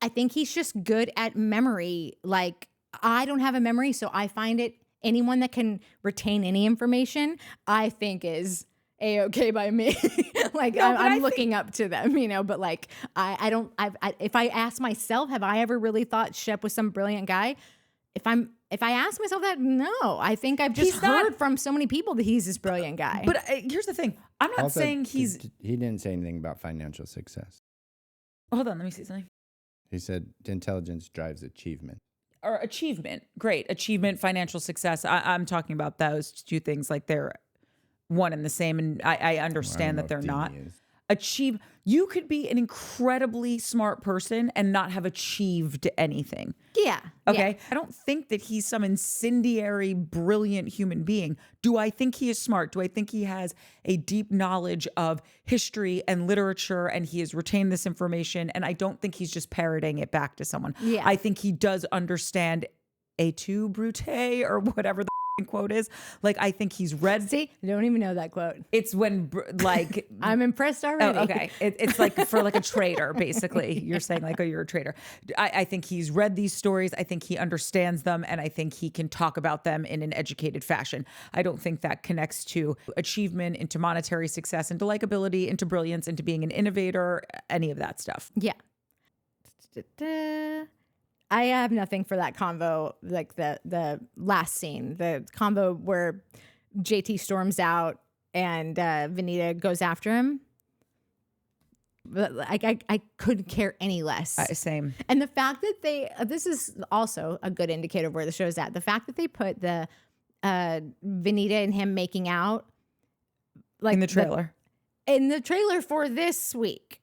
I think he's just good at memory. Like, I don't have a memory, so I find it, anyone that can retain any information, I think is A-okay by me. Like, no, I'm looking up to them, you know, but like, if I ask myself, have I ever really thought Shep was some brilliant guy? If I ask myself that, no, I think I've just heard from so many people that he's this brilliant guy. But here's the thing. I'm not saying he didn't say anything about financial success. Hold on, let me see something. He said intelligence drives achievement. Or achievement. Great. Achievement, financial success. I'm talking about those two things like they're one and the same. And I understand that they're not. achieve. You could be an incredibly smart person and not have achieved anything. Yeah. Okay. Yeah. I don't think that he's some incendiary, brilliant human being. Do I think he is smart? Do I think he has a deep knowledge of history and literature and he has retained this information? And I don't think he's just parroting it back to someone. Yeah. I think he does understand et tu, Brute, or whatever the quote is. Like, I think he's read. See, I don't even know that quote. It's when, like, I'm impressed already. oh, okay. It's like for like a trader, basically. You're saying like, oh, you're a trader. I think he's read these stories. I think he understands them. And I think he can talk about them in an educated fashion. I don't think that connects to achievement, into monetary success, into likability, into brilliance, into being an innovator, any of that stuff. Yeah. I have nothing for that convo, like the last scene, the convo where JT storms out and Vanita goes after him. But I couldn't care any less. Same. And the fact that this is also a good indicator of where the show's at. The fact that they put the Vanita and him making out, like In the trailer. in the trailer for this week.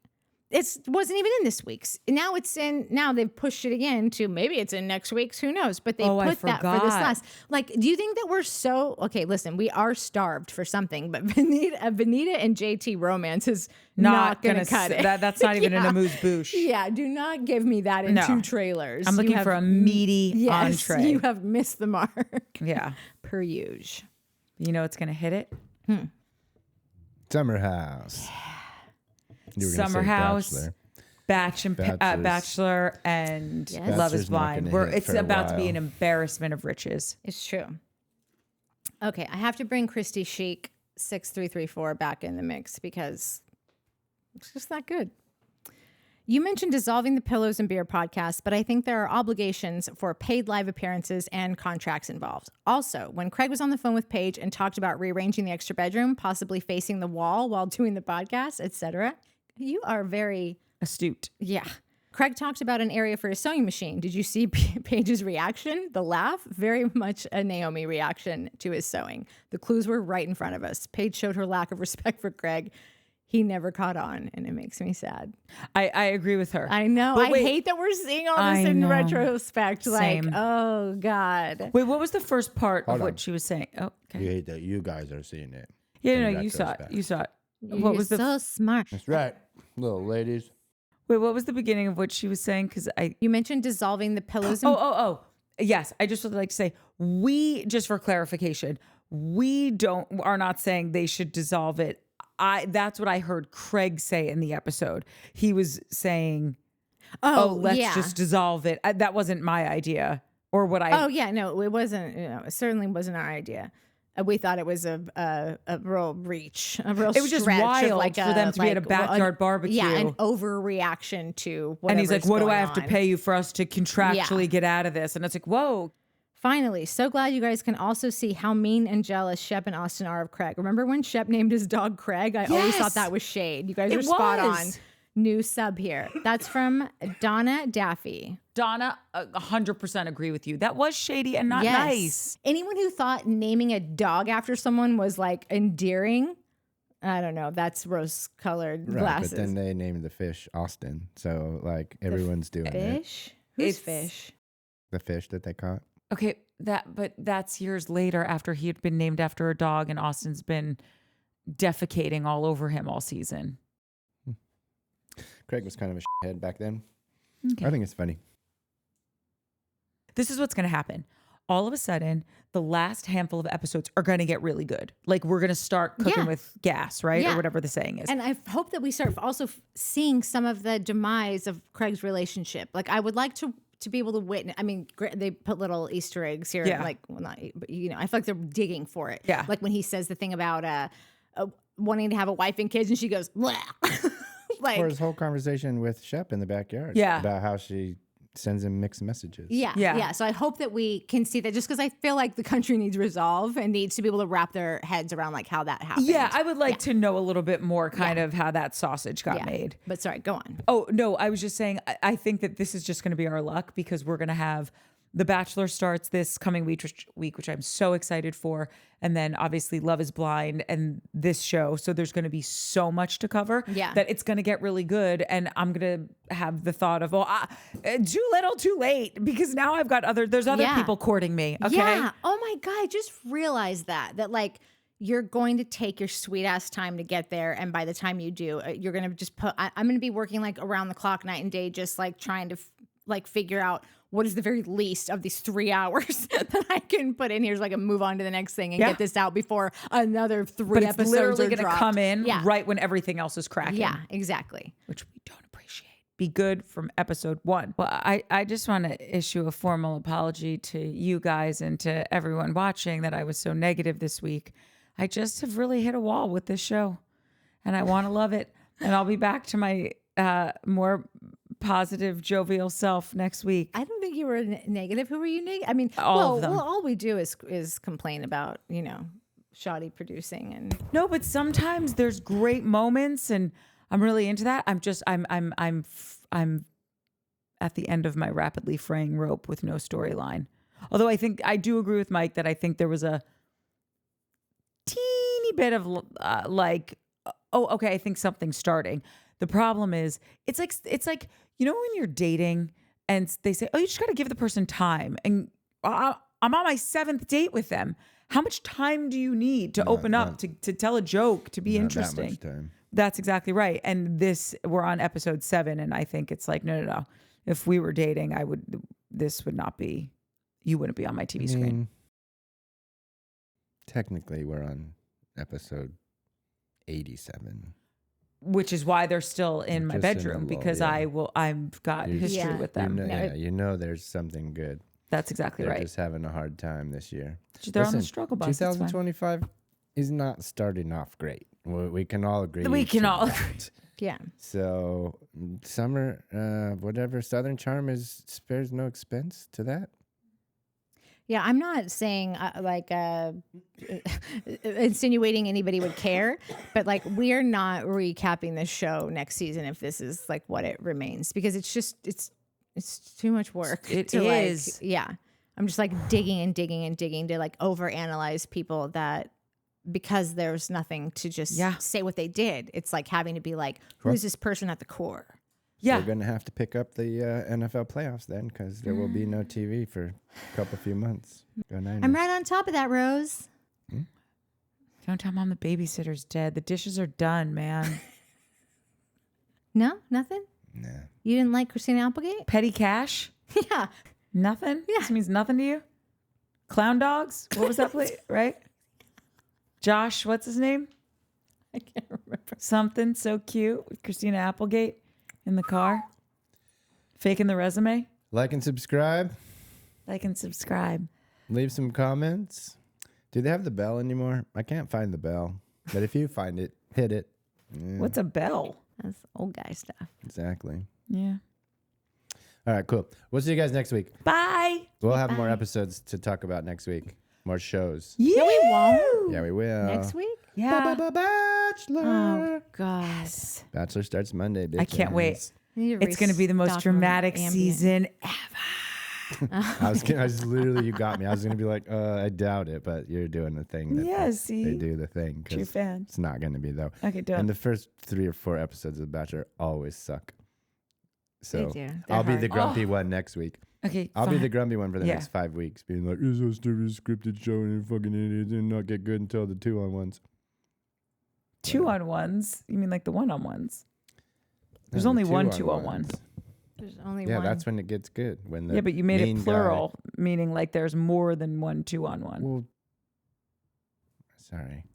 It wasn't even in this week's. Now it's in. Now they've pushed it again to maybe it's in next week's. Who knows? But they put that for this last. Like, do you think that we're so okay? Listen, we are starved for something, but Vanita and JT romance is not going to cut it. That's not even an amuse bouche. Yeah, do not give me that in 2 trailers. I'm looking for a meaty entree. You have missed the mark. Yeah, per usual. You know it's going to hit it. Summer House. Summer House, Bachelor, and Yes. Love is Blind. It's about to be an while. embarrassment of riches. It's true. Okay, I have to bring Christy Chic 6334 back in the mix because it's just that good. You mentioned dissolving the Pillows and Beer podcast, but I think there are obligations for paid live appearances and contracts involved. Also, when Craig was on the phone with Paige and talked about rearranging the extra bedroom, possibly facing the wall while doing the podcast, etc., you are very astute. Yeah. Craig talked about an area for his sewing machine. Did you see Paige's reaction? The laugh? Very much a Naomi reaction to his sewing. The clues were right in front of us. Paige showed her lack of respect for Craig. He never caught on, and it makes me sad. I agree with her. I know. I hate that we're seeing all this in retrospect. Same. Like, oh, God. Wait, what was the first part of what she was saying? Oh, okay. You hate that you guys are seeing it. Yeah, no, you saw it. You saw it. You're so smart. That's right, little ladies. Wait, what was the beginning of what she was saying? Because You mentioned dissolving the pillows. And yes. I just would like to say, just for clarification, are not saying they should dissolve it. That's what I heard Craig say in the episode. He was saying, let's just dissolve it. That wasn't my idea or what I. Oh, yeah. No, it wasn't. It certainly wasn't our idea. We thought it was a real reach, a real. It was just wild for them to be at a backyard barbecue. Yeah, an overreaction to whatever. And he's like, "What do I have to pay you for us to contractually get out of this?" And it's like, "Whoa." Finally, so glad you guys can also see how mean and jealous Shep and Austin are of Craig. Remember when Shep named his dog Craig? I always thought that was shade. You guys are spot on. New sub here. That's from Donna Daffy. Donna, 100% agree with you. That was shady and not nice. Anyone who thought naming a dog after someone was like endearing, I don't know. That's rose-colored glasses. But then they named the fish Austin. So, like, everyone's doing it. Fish? Who's fish? The fish that they caught. Okay, but that's years later after he had been named after a dog and Austin's been defecating all over him all season. Craig was kind of a shithead back then. Okay. I think it's funny. This is what's going to happen. All of a sudden, the last handful of episodes are going to get really good. Like, we're going to start cooking with gas, right? Yeah. Or whatever the saying is. And I hope that we start also seeing some of the demise of Craig's relationship. Like, I would like to be able to witness. I mean, they put little Easter eggs here. Yeah. Like, well, not, but, I feel like they're digging for it. Yeah. Like when he says the thing about wanting to have a wife and kids, and she goes, blah. Like, or his whole conversation with Shep in the backyard. Yeah. About how she sends him mixed messages. Yeah. So I hope that we can see that, just because I feel like the country needs resolve and needs to be able to wrap their heads around like how that happened. Yeah, I would like to know a little bit more kind of how that sausage got made. But sorry, go on. Oh, no, I was just saying, I think that this is just going to be our luck because we're going to have The Bachelor starts this coming week, which I'm so excited for. And then obviously Love is Blind and this show. So there's going to be so much to cover that it's going to get really good. And I'm going to have the thought of, too little, too late, because now I've got there's other people courting me. Okay. Yeah. Oh my God. I just realized that like, you're going to take your sweet ass time to get there. And by the time you do, you're going to just I'm going to be working like around the clock night and day, just like trying to like figure out what is the very least of these 3 hours that I can put in here so I can move on to the next thing and get this out before another 3 episodes literally going to come in right when everything else is cracking. Yeah, exactly. Which we don't appreciate. Be good from episode 1. Well, I just want to issue a formal apology to you guys and to everyone watching that I was so negative this week. I just have really hit a wall with this show and I want to love it. And I'll be back to my more positive, jovial self next week. I don't think you were negative. Who were you negative? I mean, all of them. Well, all we do is complain about, shoddy producing and no, but sometimes there's great moments and I'm really into that. I'm at the end of my rapidly fraying rope with no storyline. Although I do agree with Mike that I think there was a teeny bit of I think something's starting. The problem is it's like when you're dating and they say, oh, you just got to give the person time, and I'm on my 7th date with them. How much time do you need to open up to tell a joke, to be interesting? That much time. That's exactly right. And we're on episode 7, and I think it's like no. If we were dating, you wouldn't be on my TV screen. Technically, we're on episode 87. Which is why they're still in my bedroom, because I've got history with them. There's something good. That's exactly right. They're just having a hard time this year. They're on the struggle bus. 2025 is not starting off great. We can all agree. We can all agree. Yeah. So summer, whatever, Southern Charm spares no expense to that. Yeah, I'm not saying insinuating anybody would care, but like we're not recapping this show next season if this is like what it remains, because it's too much work. It is. I'm just like digging and digging and digging to like overanalyze people that because there's nothing to just say what they did. It's like having to be like, who's this person at the core? Yeah. We're going to have to pick up the NFL playoffs then, because there will be no TV for a few months. Go Niners. I'm right on top of that, Rose. Don't tell Mom the babysitter's dead. The dishes are done, man. No? Nothing? Nah. You didn't like Christina Applegate? Petty cash? Yeah. Nothing? Yeah. This means nothing to you? Clown dogs? What was that place? Right? Josh, what's his name? I can't remember. Something so cute with Christina Applegate in the car. Faking the resume. Like and subscribe. Leave some comments. Do they have the bell anymore? I can't find the bell. But if you find it, hit it. Yeah. What's a bell? That's old guy stuff. Exactly. Yeah. All right, cool. We'll see you guys next week. Bye. We'll have more episodes to talk about next week. More shows. Yeah. No, we won't. Yeah, we will. Next week? Yeah. Bachelor. Oh, God. Yes. Bachelor starts Monday, bitch. I can't wait. It's going to be the most restock on dramatic Ambien. season ever. I was literally, you got me. I was going to be like, I doubt it, but you're doing the thing. See? They do the thing. True fan. It's not going to be, though. Okay, do it. And the first 3 or 4 episodes of The Bachelor always suck. So They do. I'll be hard. the grumpy one next week. Okay, I'll be fine. the grumpy one for the next 5 weeks, being like, "It's so stupid, scripted show, and you fucking idiots, and not get good until the 2-on-1s." 2-on-1s? You mean like the 1-on-1s? There's No, only the one 2-on-1s. 2-on-1. There's only Yeah, one. that's when it gets good. When the Yeah, but you made mean it plural, meaning like there's more than one 2-on-1. Well, sorry.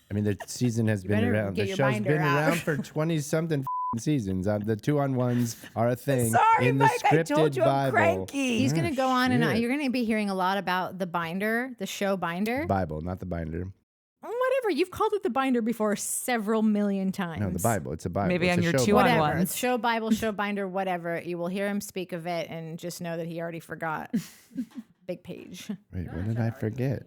I mean, the season has been better around. get The your show's binder been out. around for 20-something seasons. The 2-on-1s are a thing Sorry, in the Mike, I scripted told you I'm Bible. cranky. He's going to go on and on. shit. You're going to be hearing a lot about the binder, the show binder. Bible, not the binder. Whatever. You've called it the binder before several million times. No, the Bible. It's a Bible. Maybe it's on a your show 2-on-1. Bible. Whatever. It's show Bible, show binder, whatever. You will hear him speak of it and just know that he already forgot. Big page. Wait, what did I forget?